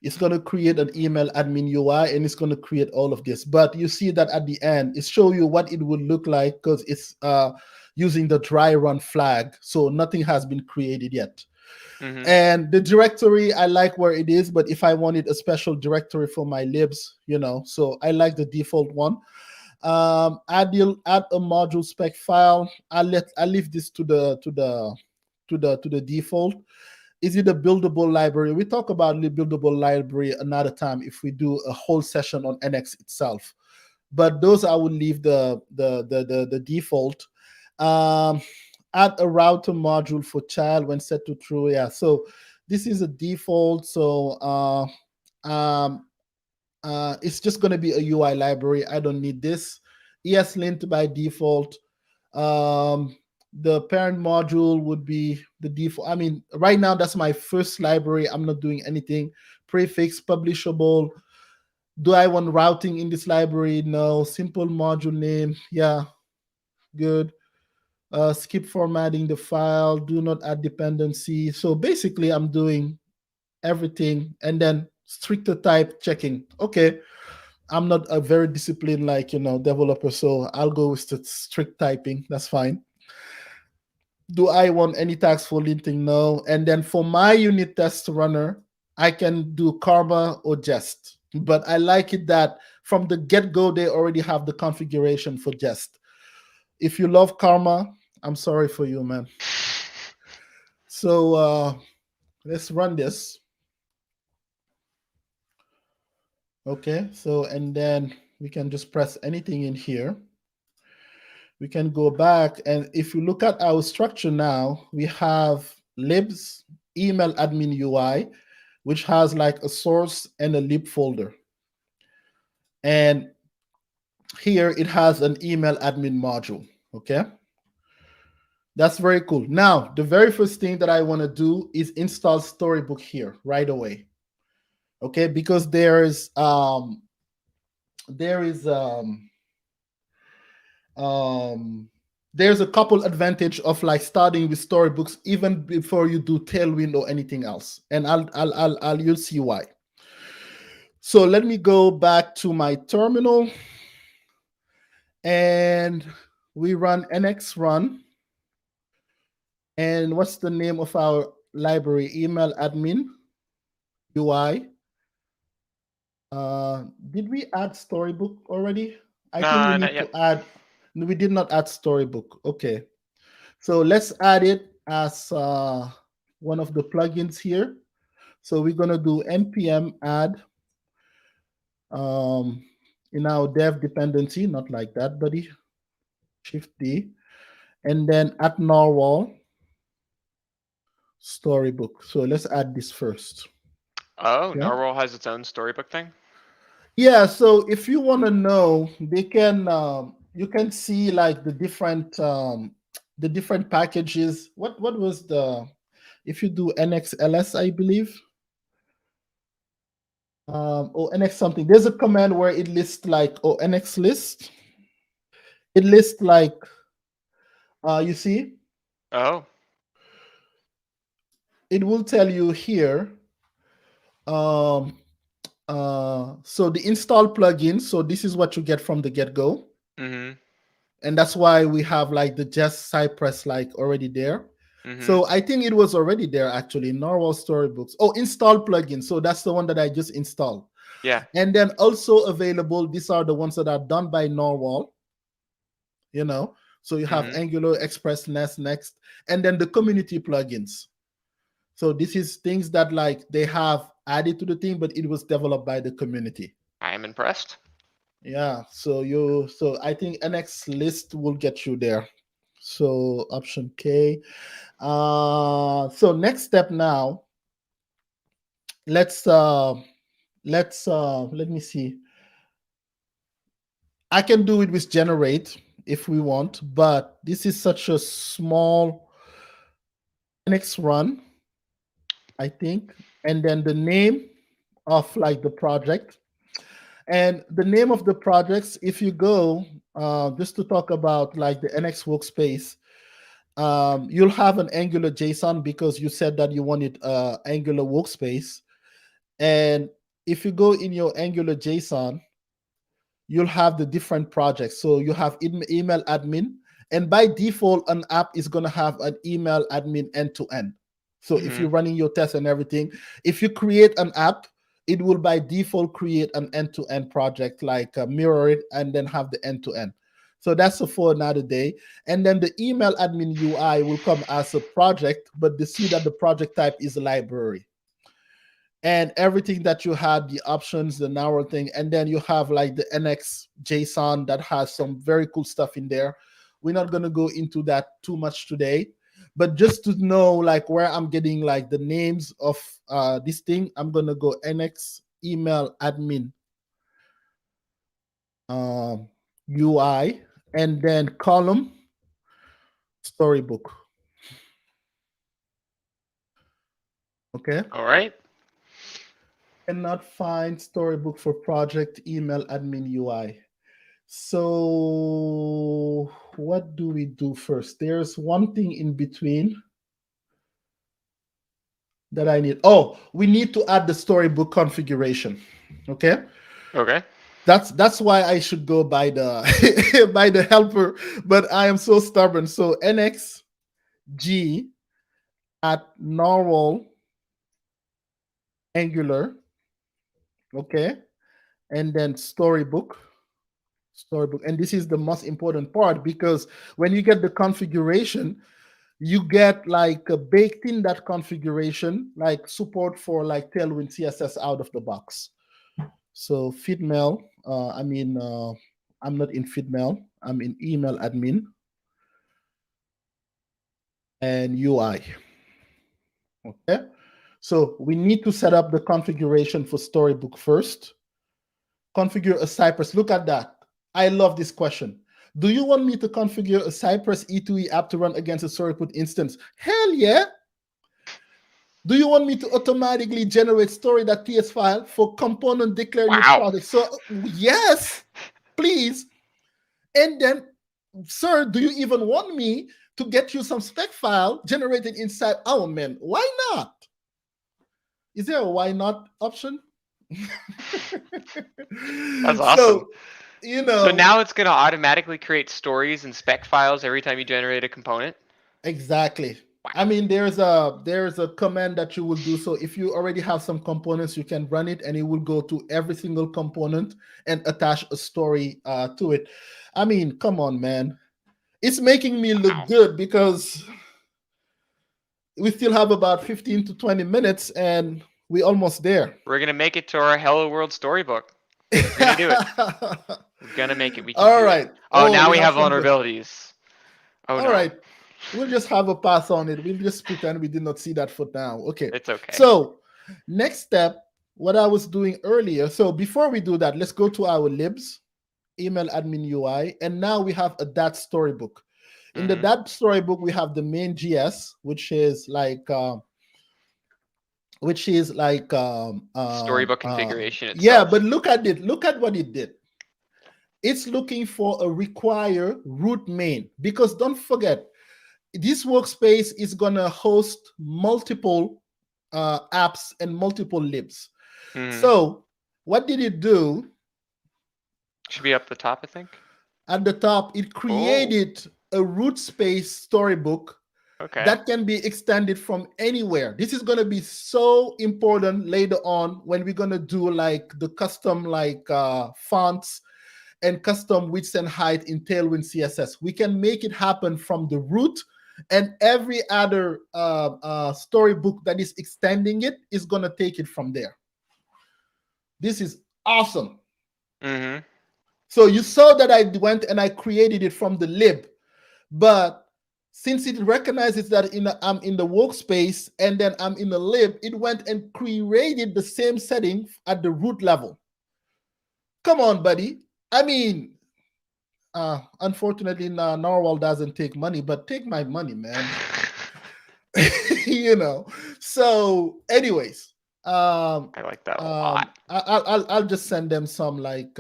It's gonna create an email admin UI, and it's gonna create all of this. But you see that at the end, it show you what it would look like because it's using the dry run flag, so nothing has been created yet. Hmm. And the directory, I like where it is, but if I wanted a special directory for my libs, so I like the default one. Add a module spec file. I leave this to the default. Is it a buildable library? We talk about the buildable library another time if we do a whole session on NX itself. But those I would leave the default. Um, Add a router module for child when set to true. Yeah, so this is a default. So um, it's just going to be a UI library. I don't need this. ESLint by default. Um, the parent module would be the default. I mean, right now that's my first library. I'm not doing anything. Prefix publishable. Do I want routing in this library? No. Simple module name. Yeah, good. Skip formatting the file. Do not add dependency. So basically, I'm doing everything, and then stricter type checking. Okay, I'm not a very disciplined developer, so I'll go with the strict typing. That's fine. Do I want any tags for linting? No. And then for my unit test runner, I can do Karma or Jest. But I like it that from the get go, they already have the configuration for Jest. If you love Karma, I'm sorry for you, man. So let's run this. Okay, so and then we can just press anything in here. We can go back, and if you look at our structure now, we have libs, email admin UI, which has like a source and a lib folder. And here it has an email admin module. Okay, that's very cool. Now, the very first thing that I want to do is install Storybook here right away. Okay, because there is um there's a couple advantage of like starting with storybooks even before you do Tailwind or anything else, and you'll see why. So let me go back to my terminal, and we run nx run, and what's the name of our library? Email admin UI. Did we add storybook already? I think we Not need to yet. add. No, we did not add storybook. Okay, so let's add it as one of the plugins here. So we're gonna do npm add um, in our dev dependency, not like that, buddy. Shift D, and then at narwhal storybook. So let's add this first. Oh, Okay. Narwhal has its own storybook thing. Yeah. So if you want to know, they can you can see like the different packages. What was the if you do nxls, I believe, or nx something. There's a command where it lists like or nx list. It lists like you see, Oh. it will tell you here. Um, so the install plugin. So this is what you get from the get go, Mm-hmm. and that's why we have like the Just Cypress like already there. Mm-hmm. So I think it was already there actually. Norwal Storybooks. Oh, install plugin. So that's the one that I just installed. Yeah. And then also available. These are the ones that are done by Norwal. You know, so you have Mm-hmm. Angular, Express, Nest, Next, and then the community plugins. So this is things that like they have added to the thing, but it was developed by the community. I am impressed. Yeah. So I think NX list will get you there. So option K. So next step now, let's let me see. I can do it with generate if we want, but this is such a small NX run, I think. And then the name of like the project. And the name of the projects, if you go just to talk about like the NX workspace, you'll have an Angular JSON because you said that you wanted Angular workspace. And if you go in your Angular JSON, you'll have the different projects. So you have email admin, and by default, an app is going to have an email admin end to end. So if Mm-hmm. you're running your tests and everything, if you create an app, it will by default create an end to end project, like mirror it and then have the end to end. So that's for another day. And then the email admin UI will come as a project, but they see that the project type is a library, and everything that you had, the options, the narrow thing, and then you have like the NX JSON that has some very cool stuff in there. We're not going to go into that too much today, but just to know like where I'm getting like the names of this thing, I'm going to go NX email admin um, UI, and then column storybook. Okay. All right. Cannot find storybook for project email admin UI. So what do we do first? There's one thing in between that I need. Oh, we need to add the storybook configuration. Okay. Okay. That's why I should go by the by the helper, but I am so stubborn. So nxg at normal angular, okay, and then storybook, and this is the most important part because when you get the configuration, you get like baked in that configuration, like support for like Tailwind CSS out of the box. So feedmail, I'm not in feedmail, I'm in email admin and UI. Okay. So we need to set up the configuration for Storybook first. Configure a Cypress. Look at that. I love this question. Do you want me to configure a Cypress E2E app to run against a Storybook instance? Hell yeah. Do you want me to automatically generate story.ts file for component declare new Wow. project? So yes, please. And then, sir, do you even want me to get you some spec file generated inside? Oh man, why not? Is there a why not option? That's awesome. So, So now it's going to automatically create stories and spec files every time you generate a component? exactly. Wow. I mean, there's a command that you will do. So if you already have some components, you can run it, and it will go to every single component and attach a story to it. I mean, come on, man. It's making me look Wow. good because we still have about 15 to 20 minutes, and we're almost there. We're going to make it to our Hello World storybook. We're going to do it. We're going to make it. We can All do it. right. Oh, Oh, now we we have have some good. vulnerabilities. Oh, All no. right. We'll just have a pass on it. We'll just pretend we did not see that for now. Okay. It's okay. So, next step, what I was doing earlier. So, before we do that, let's go to our libs, email admin UI, and now we have a dat storybook. In the dat storybook, we have the main GS, which is like Storybook configuration itself. yeah, but look at it. Look at what it did. It's looking for a require root main, because don't forget, this workspace is gonna host multiple apps and multiple libs. So what did it do? Should be up the top, I think. At the top, it created a root space storybook that can be extended from anywhere. This is going to be so important later on when we're going to do like the custom like fonts and custom width and height in Tailwind CSS. We can make it happen from the root, and every other storybook that is extending it is going to take it from there. This is awesome. So you saw that I went and I created it from the lib, but since it recognizes that I'm in the workspace and then I'm in the lib, it went and created the same setting at the root level. Come on, buddy. I mean, unfortunately, Narwhal doesn't take money, but take my money, man. So anyways, I like that a lot. I'll just send them some like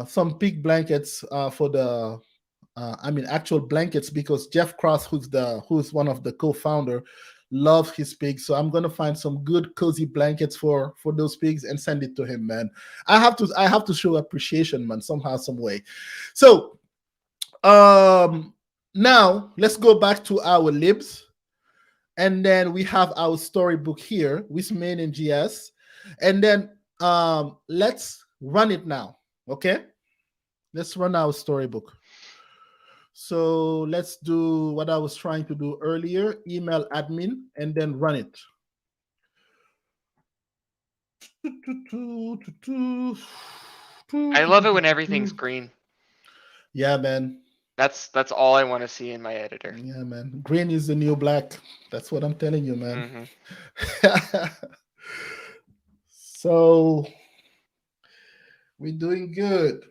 some pig blankets for the actual blankets, because Jeff Cross, who's one of the co-founder, loves his pigs. So I'm gonna find some good cozy blankets for those pigs and send it to him, man. I have to show appreciation, man, somehow, some way. So now let's go back to our libs, and then we have our storybook here with main and GS, and then let's run it now. Okay, let's run our storybook. So let's do what I was trying to do earlier, email admin, and then run it. I love it when everything's green. Yeah, man. That's all I want to see in my editor. Yeah, man. Green is the new black. That's what I'm telling you, man. So we're doing good.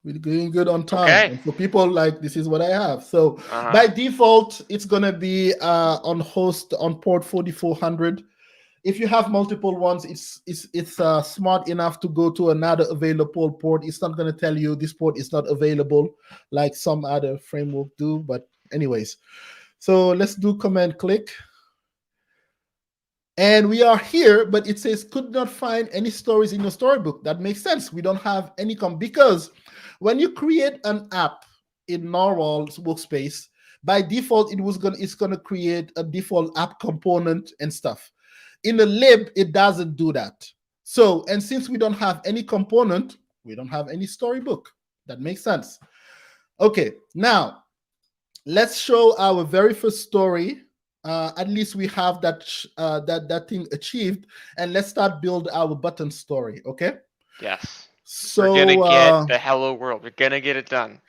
We're doing good on time. Okay. And for people, like, this is what I have. So by default, it's gonna be on host on port 4400. If you have multiple ones, it's smart enough to go to another available port. It's not gonna tell you this port is not available like some other framework do. But anyways, so let's do command click. And we are here, but it says could not find any stories in your storybook. That makes sense. We don't have any because when you create an app in Narwhal's workspace, by default, it's gonna create a default app component and stuff. In the lib, it doesn't do that. So, and since we don't have any component, we don't have any storybook. That makes sense. Okay, now let's show our very first story. At least we have that thing achieved, and let's start build our button story. Okay. Yes. We're gonna So get the hello world. We're gonna get it done.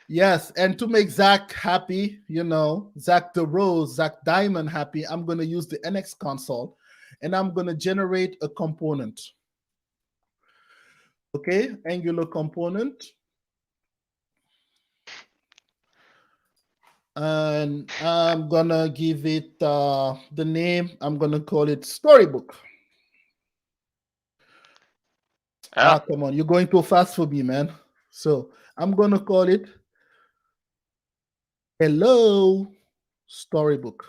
yes, and to make Zach happy, Zach the Rose, Zach Diamond happy, I'm gonna use the NX console, and I'm gonna generate a component. Okay, Angular component. And I'm gonna give it the name. I'm gonna call it StoryBook. Oh, Come on, you're going too fast for me, man. So I'm gonna call it Hello Storybook.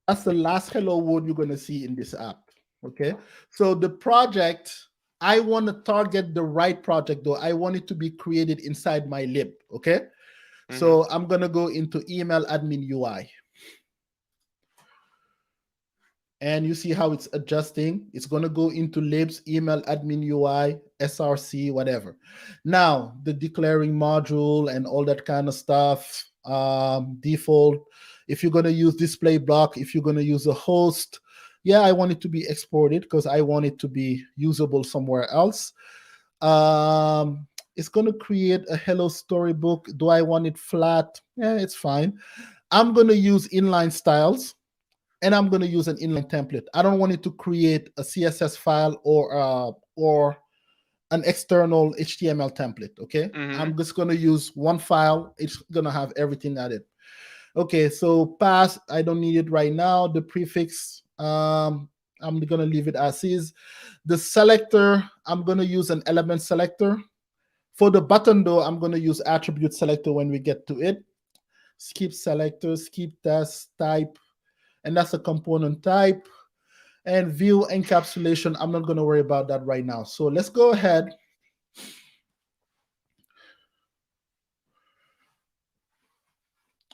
That's the last hello word you're gonna see in this app. Okay. So the project, I want to target the right project though. I want it to be created inside my lib. Okay. So I'm gonna go into email admin UI. And you see how it's adjusting. It's going to go into libs, email, admin UI, SRC, whatever. Now, the declaring module and all that kind of stuff, default. If you're going to use display block, if you're going to use a host, yeah, I want it to be exported because I want it to be usable somewhere else. It's going to create a hello storybook. Do I want it flat? Yeah, it's fine. I'm going to use inline styles, and I'm going to use an inline template. I don't want it to create a CSS file or an external HTML template. Okay, I'm just going to use one file. It's going to have everything added. Okay, so pass, I don't need it right now. The prefix, I'm going to leave it as is. The selector, I'm going to use an element selector. For the button though, I'm going to use attribute selector when we get to it. Skip selector, skip test type, and that's a component type. And view encapsulation, I'm not going to worry about that right now. So let's go ahead.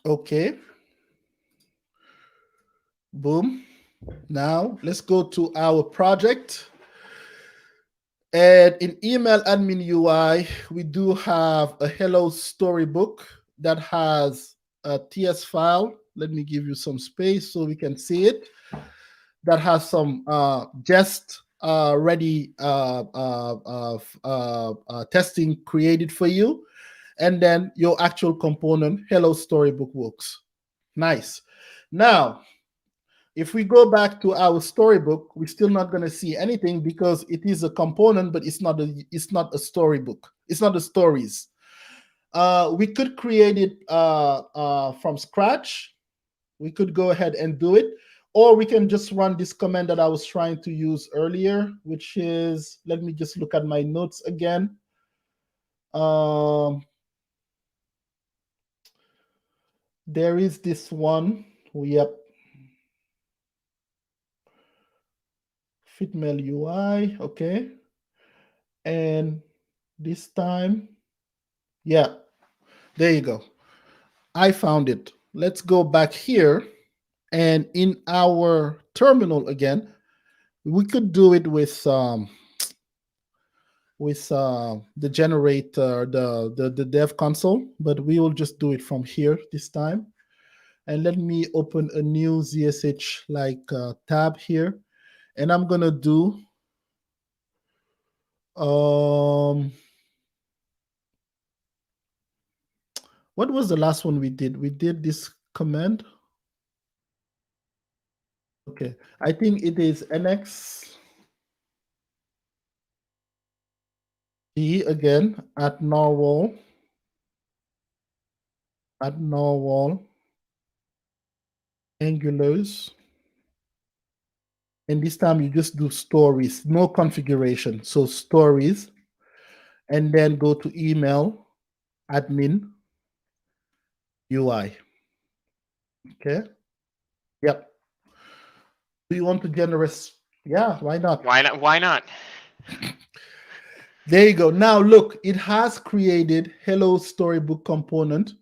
Okay. Boom. Now let's go to our project. And in email admin UI, we do have a hello storybook that has a TS file. Let me give you some space so we can see it. That has some just ready testing created for you, and then your actual component, hello storybook works. Nice. Now, if we go back to our storybook, we're still not going to see anything because it is a component, but it's not a storybook. It's not the stories. We could create it from scratch. We could go ahead and do it, or we can just run this command that I was trying to use earlier, which is, let me just look at my notes again. There is this one. Yep. Fitmail UI. Okay. And this time, yeah, there you go. I found it. Let's go back here. And in our terminal again, we could do it with the generator, the dev console, but we will just do it from here this time. And let me open a new ZSH tab here, and I'm gonna do what was the last one we did? We did this command. Okay, I think it is NX again at narwhal angulars, and this time you just do stories, no configuration. So stories, and then go to email admin UI. Okay. Yep. Do you want to generate? Yeah, why not? Why not? Why not? There you go. Now look, it has created hello storybook component,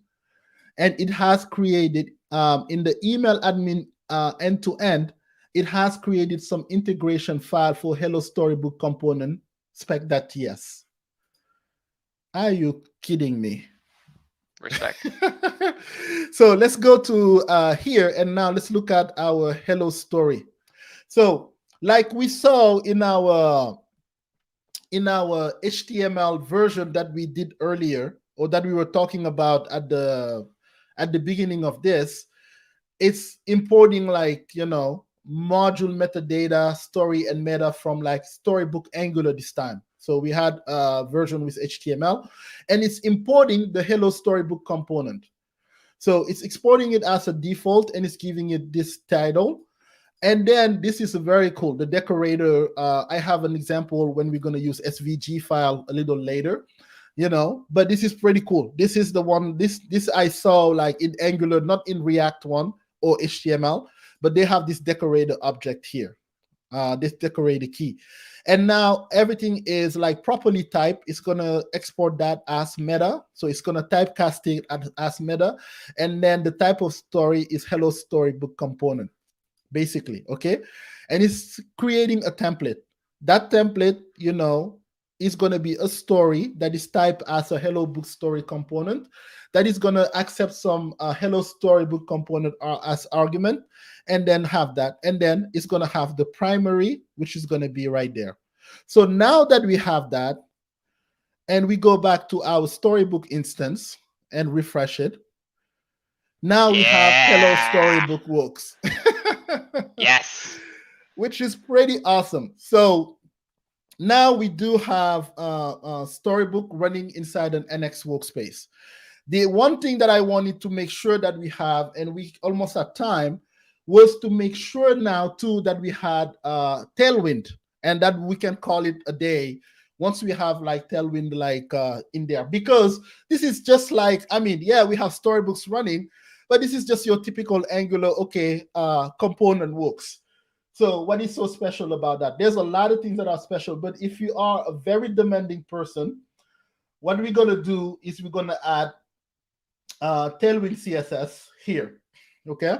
and it has created in the email admin end to end, it has created some integration file for hello storybook component spec.ts. Are you kidding me? Respect. So let's go to here, and now let's look at our hello story. So like we saw in our HTML version that we did earlier, or that we were talking about at the beginning of this, it's importing, like, module metadata, story, and meta from like Storybook Angular this time. So we had a version with HTML, and it's importing the hello Storybook component. So it's exporting it as a default, and it's giving it this title. And then this is very cool. The decorator, I have an example when we're going to use SVG file a little later, but this is pretty cool. This is the one, this I saw like in Angular, not in React one or HTML, but they have this decorator object here, this decorator key. And now everything is like properly typed. It's going to export that as meta. So it's going to typecast it as meta. And then the type of story is hello storybook component, basically. Okay. And it's creating a template. That template, is going to be a story that is typed as a hello book story component, that is going to accept some hello storybook component as argument, and then have that. And then it's going to have the primary, which is going to be right there. So now that we have that, and we go back to our storybook instance and refresh it, now we have hello Yeah. storybook works. Yes. Which is pretty awesome. So now we do have Storybook running inside an NX workspace. The one thing that I wanted to make sure that we have, and we almost had time, was to make sure now too that we had Tailwind, and that we can call it a day once we have like Tailwind like in there, because this is just like, I mean, yeah, we have storybooks running, but this is just your typical Angular, okay, component works. So what is so special about that? There's a lot of things that are special, but if you are a very demanding person, what we're gonna do is we're gonna add Tailwind CSS here. Okay.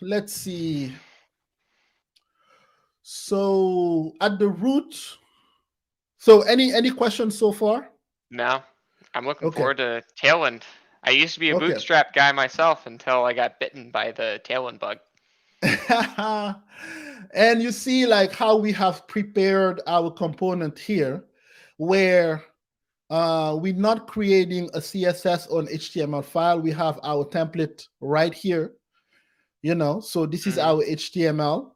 Let's see. So at the root. So any questions so far? No, I'm looking Okay. forward to Tailwind. I used to be a Okay. Bootstrap guy myself until I got bitten by the Tailwind bug. And you see like how we have prepared our component here, where we're not creating a CSS or an HTML file. We have our template right here, so this is Hmm. our HTML.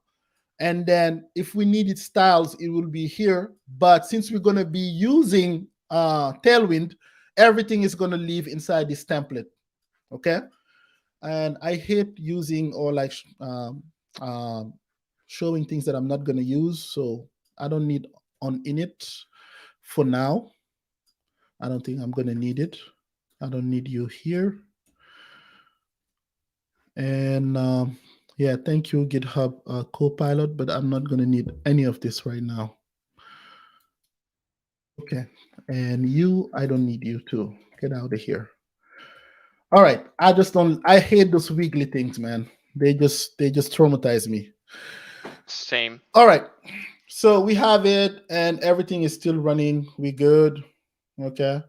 And then if we needed styles, it will be here. But since we're going to be using Tailwind, everything is going to live inside this template. Okay. And I hate using or like um, showing things that I'm not going to use. So I don't need on init for now. I don't think I'm going to need it. I don't need you here. And yeah, thank you, GitHub Copilot, but I'm not going to need any of this right now. Okay. And you, I don't need you too. Get out of here. All right. I just don't, I hate those wiggly things, man. They just traumatize me. Same. All right. So we have it and everything is still running. We good. Okay.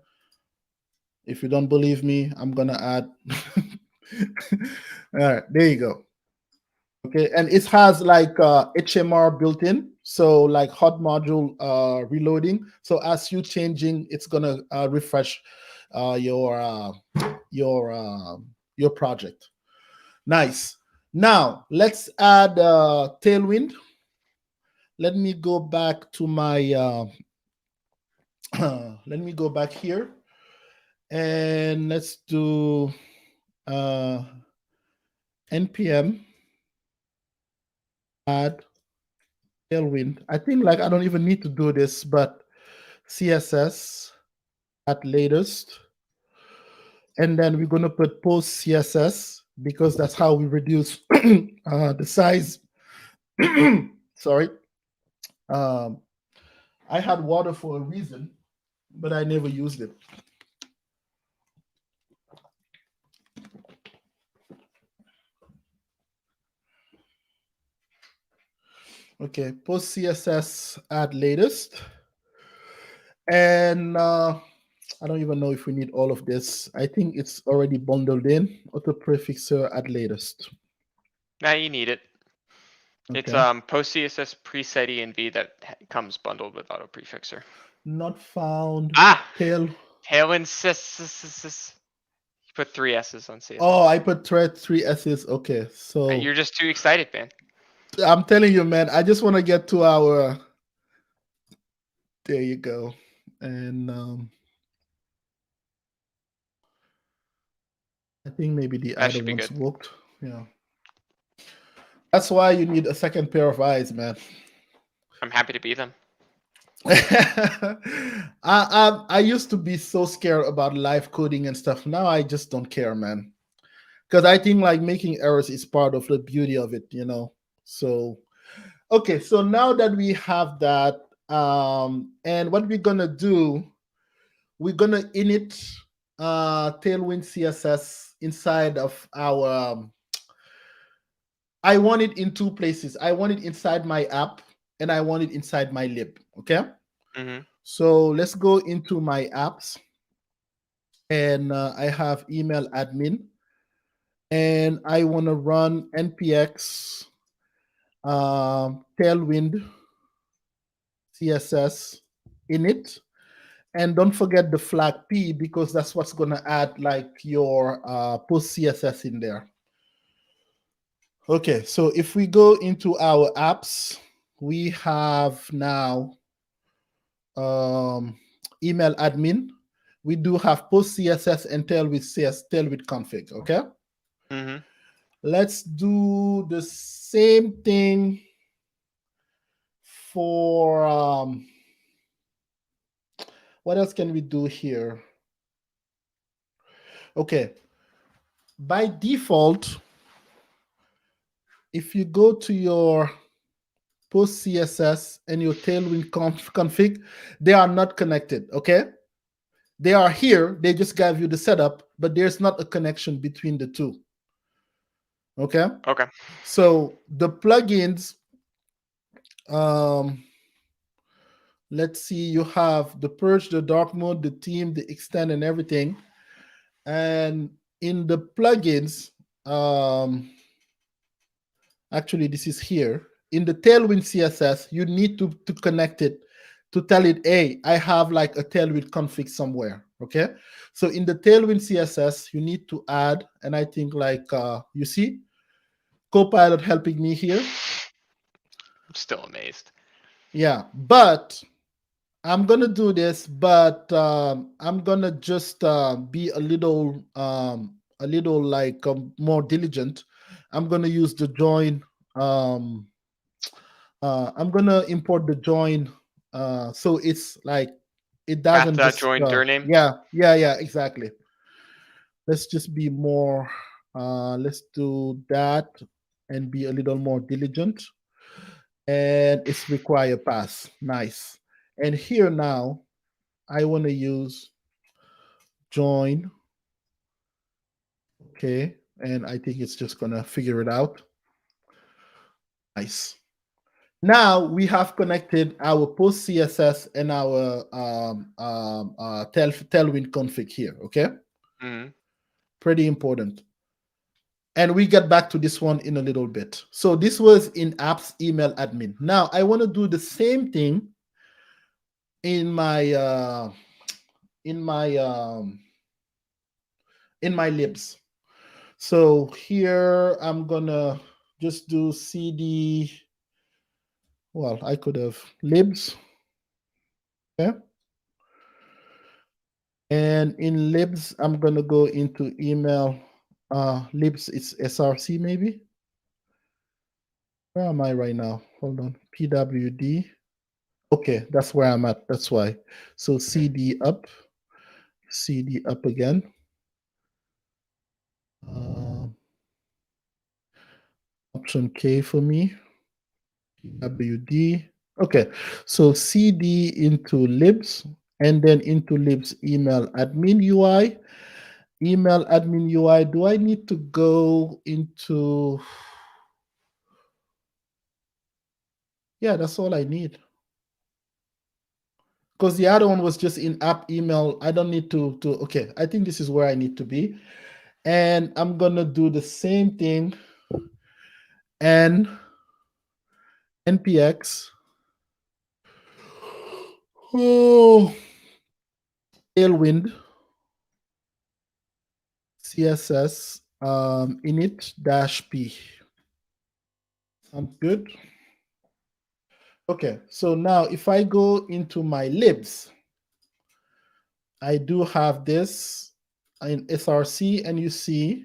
If you don't believe me, I'm gonna add. All right, there you go. Okay, and it has like HMR built in, so like hot module reloading. So as you changing, it's gonna refresh uh, your uh, your uh, your project. Nice. Now let's add Tailwind. Let me go back to my. Let me go back here and let's do uh, npm add Tailwind. I think like I don't even need to do this, but CSS at latest. And then we're going to put post CSS because that's how we reduce the size. Sorry. Um, I had water for a reason, but I never used it. Okay, post CSS at latest. And I don't even know if we need all of this. I think it's already bundled in. Auto prefixer at latest. Now you need it. It's Okay. post CSS preset env that comes bundled with auto prefixer. Not found. Ah, Tail. Tailwind CSS. You put three S's on Oh, CSS. I put thread three S's. Okay. So You're just too excited, man. I'm telling you, man, I just want to get to our. There you go. And I think maybe the That other should be ones good. worked. Yeah. That's why you need a second pair of eyes, man. I'm happy to be them. I used to be so scared about live coding and stuff. Now I just don't care, man. Because I think like making errors is part of the beauty of it, you know. So okay, so now that we have that, and what we're gonna do, we're gonna init Tailwind CSS inside of our. I want it in two places. I want it inside my app, and I want it inside my lib. Okay. Mm-hmm. So let's go into my apps, and I have email admin, and I want to run npx tailwind css init, and don't forget the flag p because that's what's going to add like your post css in there. Okay, so if we go into our apps, we have now um, email admin. We do have post css and tailwind config. Okay, Mm-hmm. let's do the same thing for what else can we do here? Okay, by default, if you go to your post CSS and your Tailwind config, they are not connected. Okay, they are here. They just gave you the setup, but there's not a connection between the two. Okay, Okay. so the plugins, um, let's see, you have the purge, the dark mode, the theme, the extend, and everything. And in the plugins, actually, this is here. In the Tailwind CSS, you need to connect it to tell it, hey, I have like a Tailwind config somewhere. Okay. So in the Tailwind CSS, you need to add, and I think like, you see, Copilot helping me here. I'm still amazed. Yeah. But I'm gonna do this, but I'm gonna just be a little like more diligent. I'm gonna use the join. Um, I'm gonna import the join, so it's like it doesn't just. Path.join dir name. Yeah, yeah, yeah, exactly. Let's just be more. Let's do that and be a little more diligent. And it's require pass. Nice. And here now I want to use join. Okay. And I think it's just going to figure it out. Nice. Now we have connected our post CSS and our Tailwind config here. Okay. Mm-hmm. Pretty important. And we get back to this one in a little bit. So this was in apps email admin. Now I want to do the same thing in my in my um, in my libs. So here I'm gonna just do cd. Well, I could have libs. Okay. And in libs, I'm gonna go into email. Libs, it's src maybe. Where am I right now? Hold on. pwd. Okay, that's where I'm at. That's why. So cd up again. Uh, Option K for me. WD. Okay, so cd into libs, and then into libs email admin UI. Email admin UI. Do I need to go into? Yeah, that's all I need. because the other one was just in app email. I don't need to. Okay, I think this is where I need to be, and I'm gonna do the same thing. And npx oh tailwind css init dash p. Sounds good. Okay, so now if I go into my libs, I do have this in src, and you see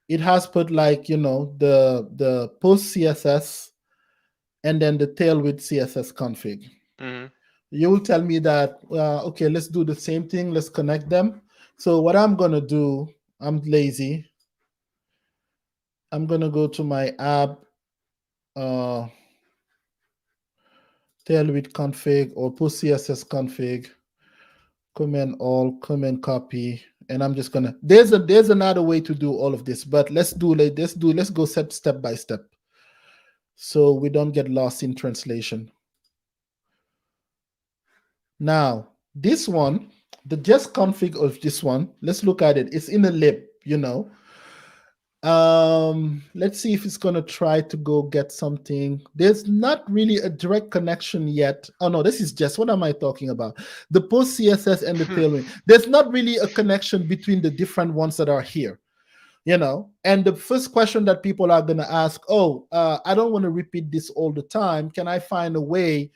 it has put, like, the post css and then the tailwind css config. Hmm. You will tell me that, okay, let's do the same thing, let's connect them. So what I'm gonna do, I'm lazy, I'm gonna go to my app, uh, tailwind config or post css config, command all, command copy, and I'm just gonna, there's another way to do all of this, but let's go step by step so we don't get lost in translation. Now this one, the just config of this one, let's look at it. It's in a lib. Let's see if it's gonna try to go get something. There's not really a direct connection yet. Oh no, this is just, what am I talking about? The post css and the tailwind, there's not really a connection between the different ones that are here. And the first question that people are going to ask, oh, I don't want to repeat this all the time, can I find a way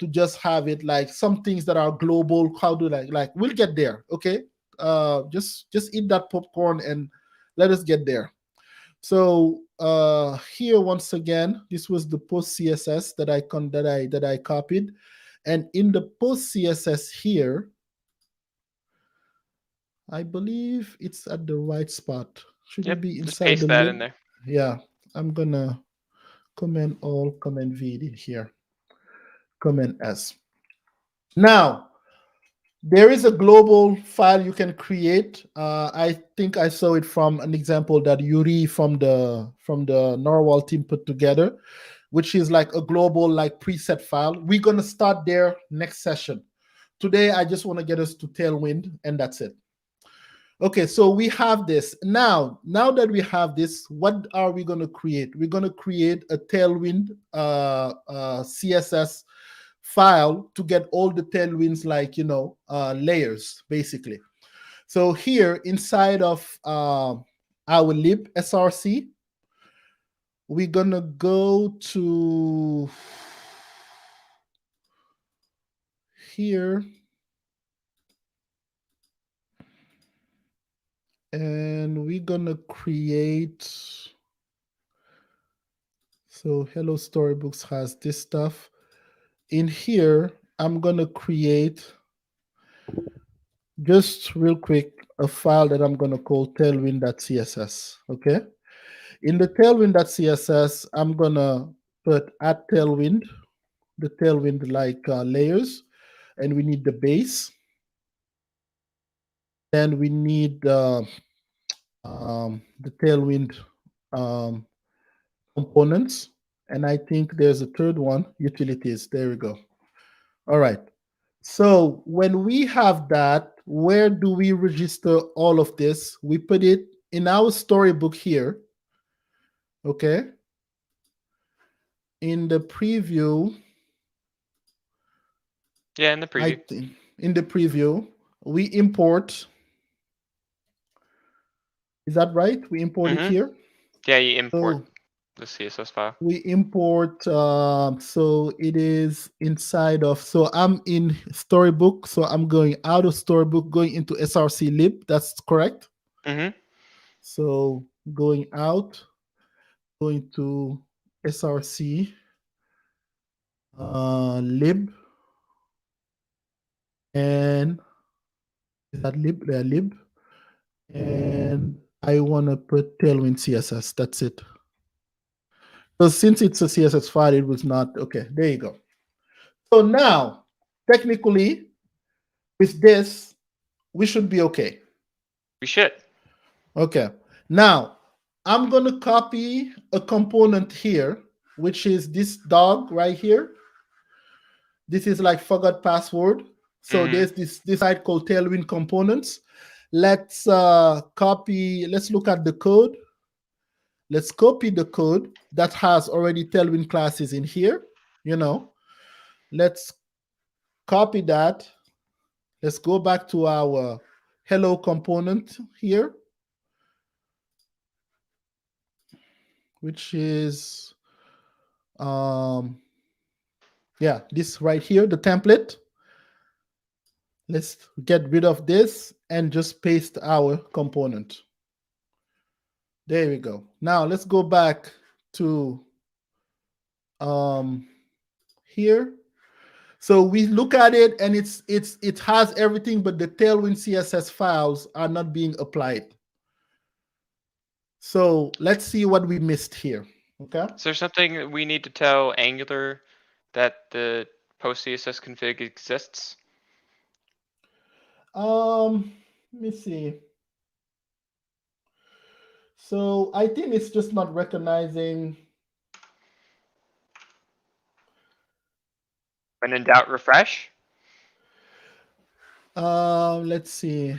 to just have it like some things that are global? How do like we'll get there. Okay, just eat that popcorn and let us get there. So here, once again, this was the post css that I copied, and in the post css here, I believe it's at the right spot. Should it Yep, be just inside the paste that in lib? there. Yeah, I'm gonna command all, command V in here, command S. Now, there is a global file you can create. I think I saw it from an example that Yuri from the Narwhal team put together, which is like a global like preset file. We're gonna start there next session. Today, I just want to get us to Tailwind, and that's it. Okay, so we have this. Now that we have this, what are we going to create? We're going to create a Tailwind CSS file to get all the Tailwinds, like, layers, basically. So here inside of our lib src, we're going to go to here, and we're going to create. So Hello Storybooks has this stuff. In here, I'm going to create, just real quick, a file that I'm going to call tailwind.css. Okay. In the tailwind.css, I'm going to put at tailwind, the tailwind like layers, and we need the base. Then we need the tailwind um, components. And I think there's a third one, utilities. There we go. All right. So when we have that, where do we register all of this? We put it in our storybook here. Okay. In the preview. Yeah, in the I preview. think in the preview, we import. Is that right? We import it Hmm. here. Yeah, you import So the CSS file. we import, so it is inside of, so I'm in storybook, so I'm going out of storybook, going into src lib. That's correct. Hmm. So going out, going to src lib, and is that lib? Yeah, lib, and I want to put tailwind css. That's it. So since it's a css file, it was not okay. There you go. So now, technically, with this, we should be okay. We should. Okay. Now, I'm going to copy a component here, which is this dog right here. This is like forgot password. So Mm-hmm. there's this site called Tailwind Components. Let's copy. Let's look at the code. Let's copy the code that has already Tailwind classes in here. You know, let's copy that. Let's go back to our hello component here, which is yeah, this right here, the template. Let's get rid of this and just paste our component. There we go. Now let's go back to here. So we look at it and it has everything, but the Tailwind CSS files are not being applied. So let's see what we missed here. Okay. Is there something that we need to tell Angular that the post CSS config exists? Let me see. So I think it's just not recognizing. When in doubt, refresh. Let's see.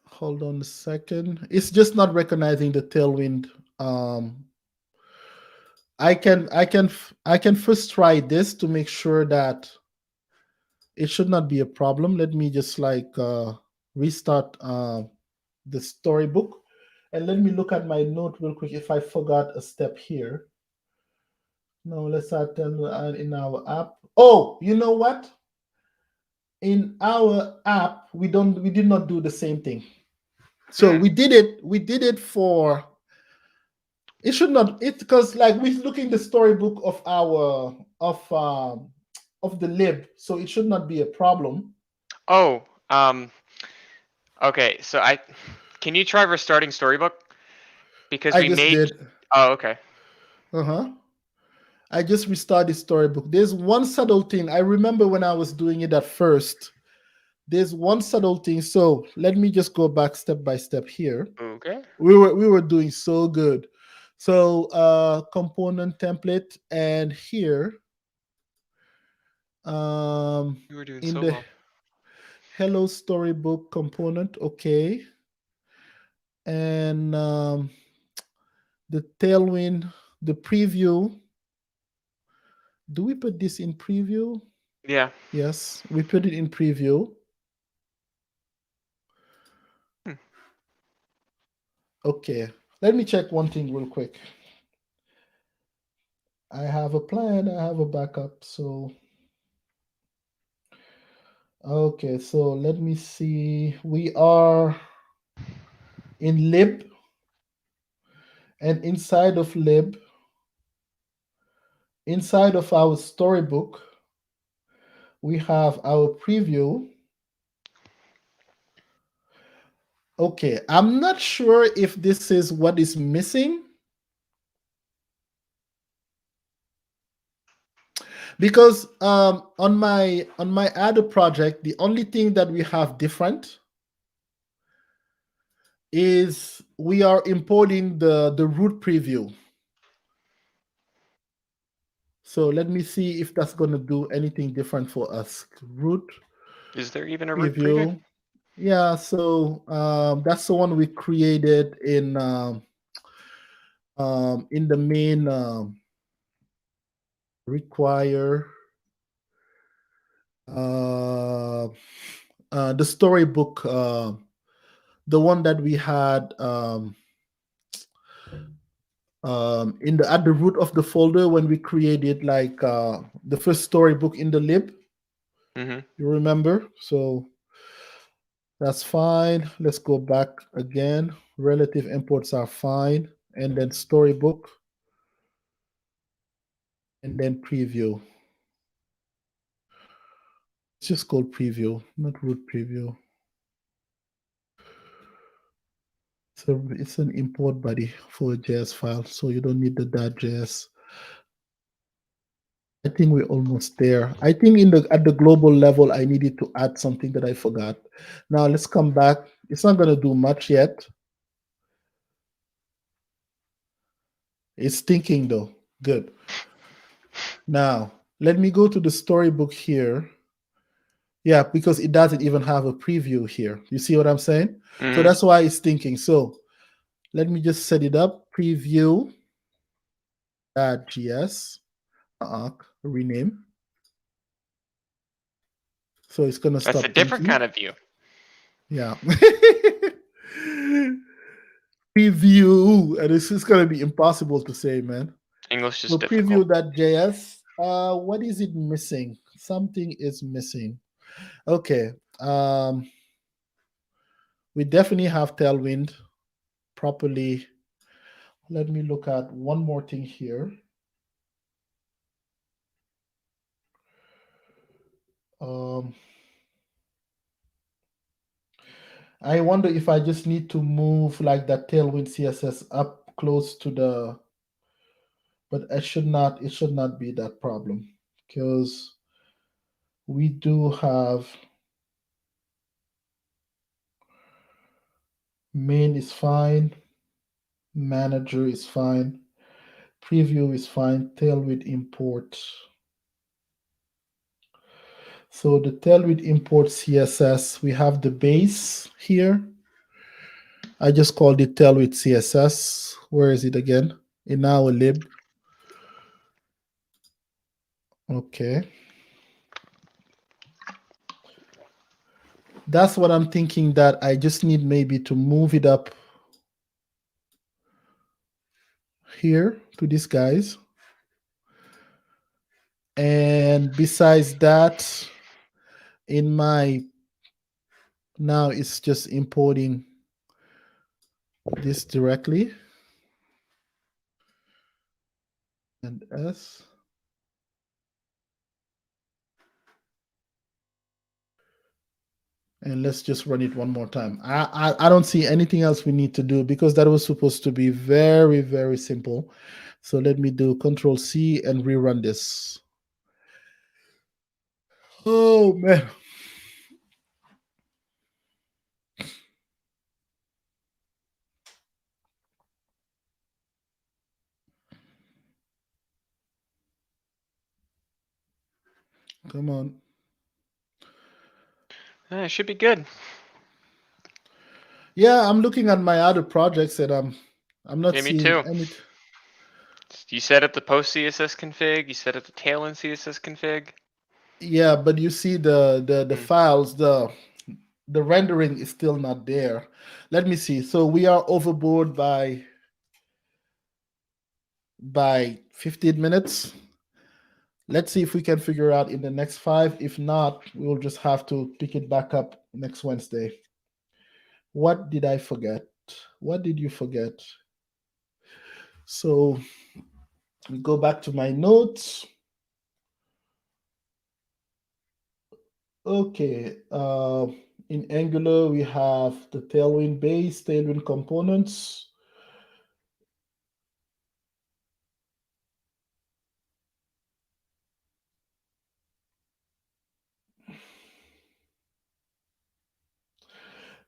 Hold on a second. It's just not recognizing the Tailwind. Um, I can first try this to make sure that it should not be a problem. Let me just like restart the storybook, and let me look at my note real quick if I forgot a step here. No, let's add in our app. Oh, you know what? In our app, we did not do the same thing. So Hmm. we did it for it should not it because like we're looking the storybook of our of the lib, so it should not be a problem. Oh, okay. So can you try restarting Storybook? Because I we just made. did. Oh, okay. Uh-huh. I just restarted storybook. There's one subtle thing. I remember when I was doing it at first. There's one subtle thing. So let me just go back step by step here. Okay. We were doing so good. So component template, and here um You were doing in so the well. hello storybook component, okay, and the tailwind, the preview. Do we put this in preview? Yeah. Yes, we put it in preview. Hmm. Okay, let me check one thing real quick. I have a plan, I have a backup. So okay, so let me see. We are in lib, and inside of our storybook, we have our preview. Okay, I'm not sure if this is what is missing, because on my other project, the only thing that we have different is we are importing the root preview. So let me see if that's going to do anything different for us. Root Is there even a root preview? preview. Yeah, so that's the one we created in the main require uh, the storybook, the one that we had in the at the root of the folder when we created like the first storybook in the lib. Mm-hmm. You remember? So that's fine. Let's go back again. Relative imports are fine, and then storybook, and then preview. It's just called preview, not root preview. So it's an import body for a JS file, so you don't need the .js. I think we're almost there. I think at the global level, I needed to add something that I forgot. Now let's come back. It's not going to do much yet. It's thinking though. Good. Now, let me go to the storybook here. Yeah, because it doesn't even have a preview here. You see what I'm saying? So Hmm. that's why it's thinking. So let me just set it up. Preview.js. Rename. So it's gonna That's a stop different thinking. kind of view. Yeah. Preview. And this is gonna be impossible to say, man. English is So difficult. preview.js. What is it missing? Something is missing. Okay. We definitely have Tailwind properly. Let me look at one more thing here. Um, I wonder if I just need to move like that Tailwind CSS up close to the, but it should not. It should not be that problem because we do have main is fine, manager is fine, preview is fine, Tailwind import. So the Tailwind import CSS, we have the base here. I just called it Tailwind CSS. Where is it again? In our lib. Okay. That's what I'm thinking that I just need maybe to move it up here to these guys. And besides that, in my, now it's just importing this directly. And S. And let's just run it one more time. I don't see anything else we need to do because that was supposed to be very, very simple. So let me do Control C and rerun this. Oh man. Come on. It should be good. Yeah, I'm looking at my other projects and I'm not Yeah, me seeing too. any. You set up the post CSS config. You set up the Tailwind CSS config. Yeah, but you see the Hmm. files, the rendering is still not there. Let me see. So we are overboard by 15 minutes. Let's see if we can figure out in the next 5. If not, we will just have to pick it back up next Wednesday. What did I forget? What did you forget? So we go back to my notes. Okay. In Angular, we have the Tailwind base, Tailwind components.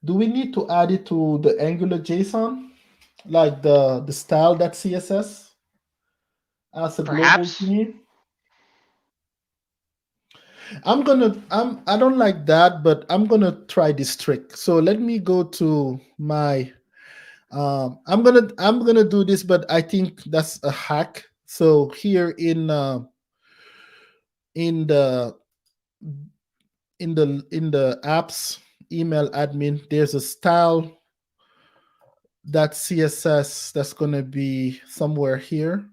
Do we need to add it to the Angular JSON, like the style.css as a global Perhaps. thingy? I don't like that, but I'm gonna try this trick. So let me go to my I'm gonna do this, but I think that's a hack. So here in the in the apps email admin, there's a style that CSS that's gonna be somewhere here.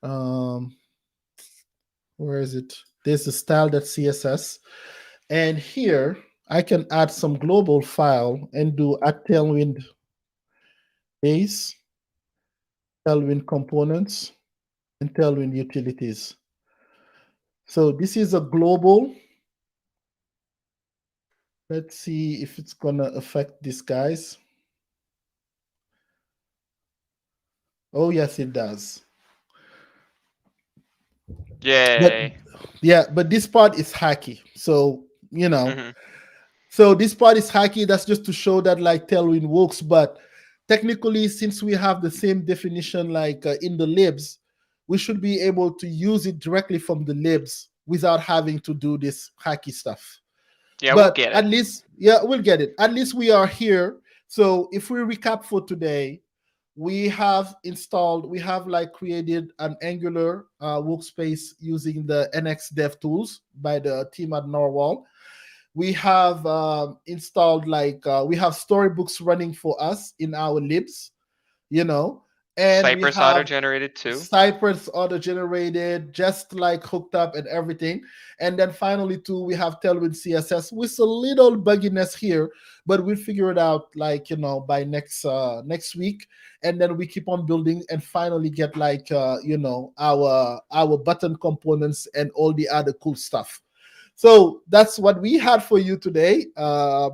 Um, where is it? There's a style that CSS, and here I can add some global file and do at Tailwind base, Tailwind components, and Tailwind utilities. So this is a global. Let's see if it's gonna affect these guys. Oh yes, it does. But Yay. yeah, but this part is hacky. So you know, Hmm. so this part is hacky. That's just to show that like Tailwind works. But technically, since we have the same definition like in the libs, we should be able to use it directly from the libs without having to do this hacky stuff. Yeah, we'll But get at it. least, yeah, we'll get it. At least we are here. So if we recap for today, we have installed, we have like created an Angular workspace using the NX Dev tools by the team at Norwal. We have installed like we have storybooks running for us in our libs, you know, and we Cypress have auto-generated too. Cypress auto generated, just like hooked up and everything. And then finally, too, we have Tailwind CSS with a little bugginess here, but we'll figure it out like by next week. And then we keep on building and finally get like our button components and all the other cool stuff. So that's what we had for you today.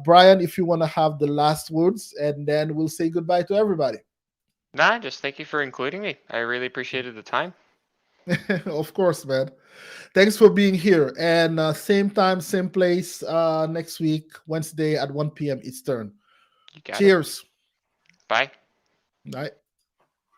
Brian, if you want to have the last words, and then we'll say goodbye to everybody. Nah, just thank you for including me. I really appreciated the time. Of course, man. Thanks for being here. And same time, same place next week, Wednesday at 1 p.m. Eastern. You got it. Cheers. Bye. Bye.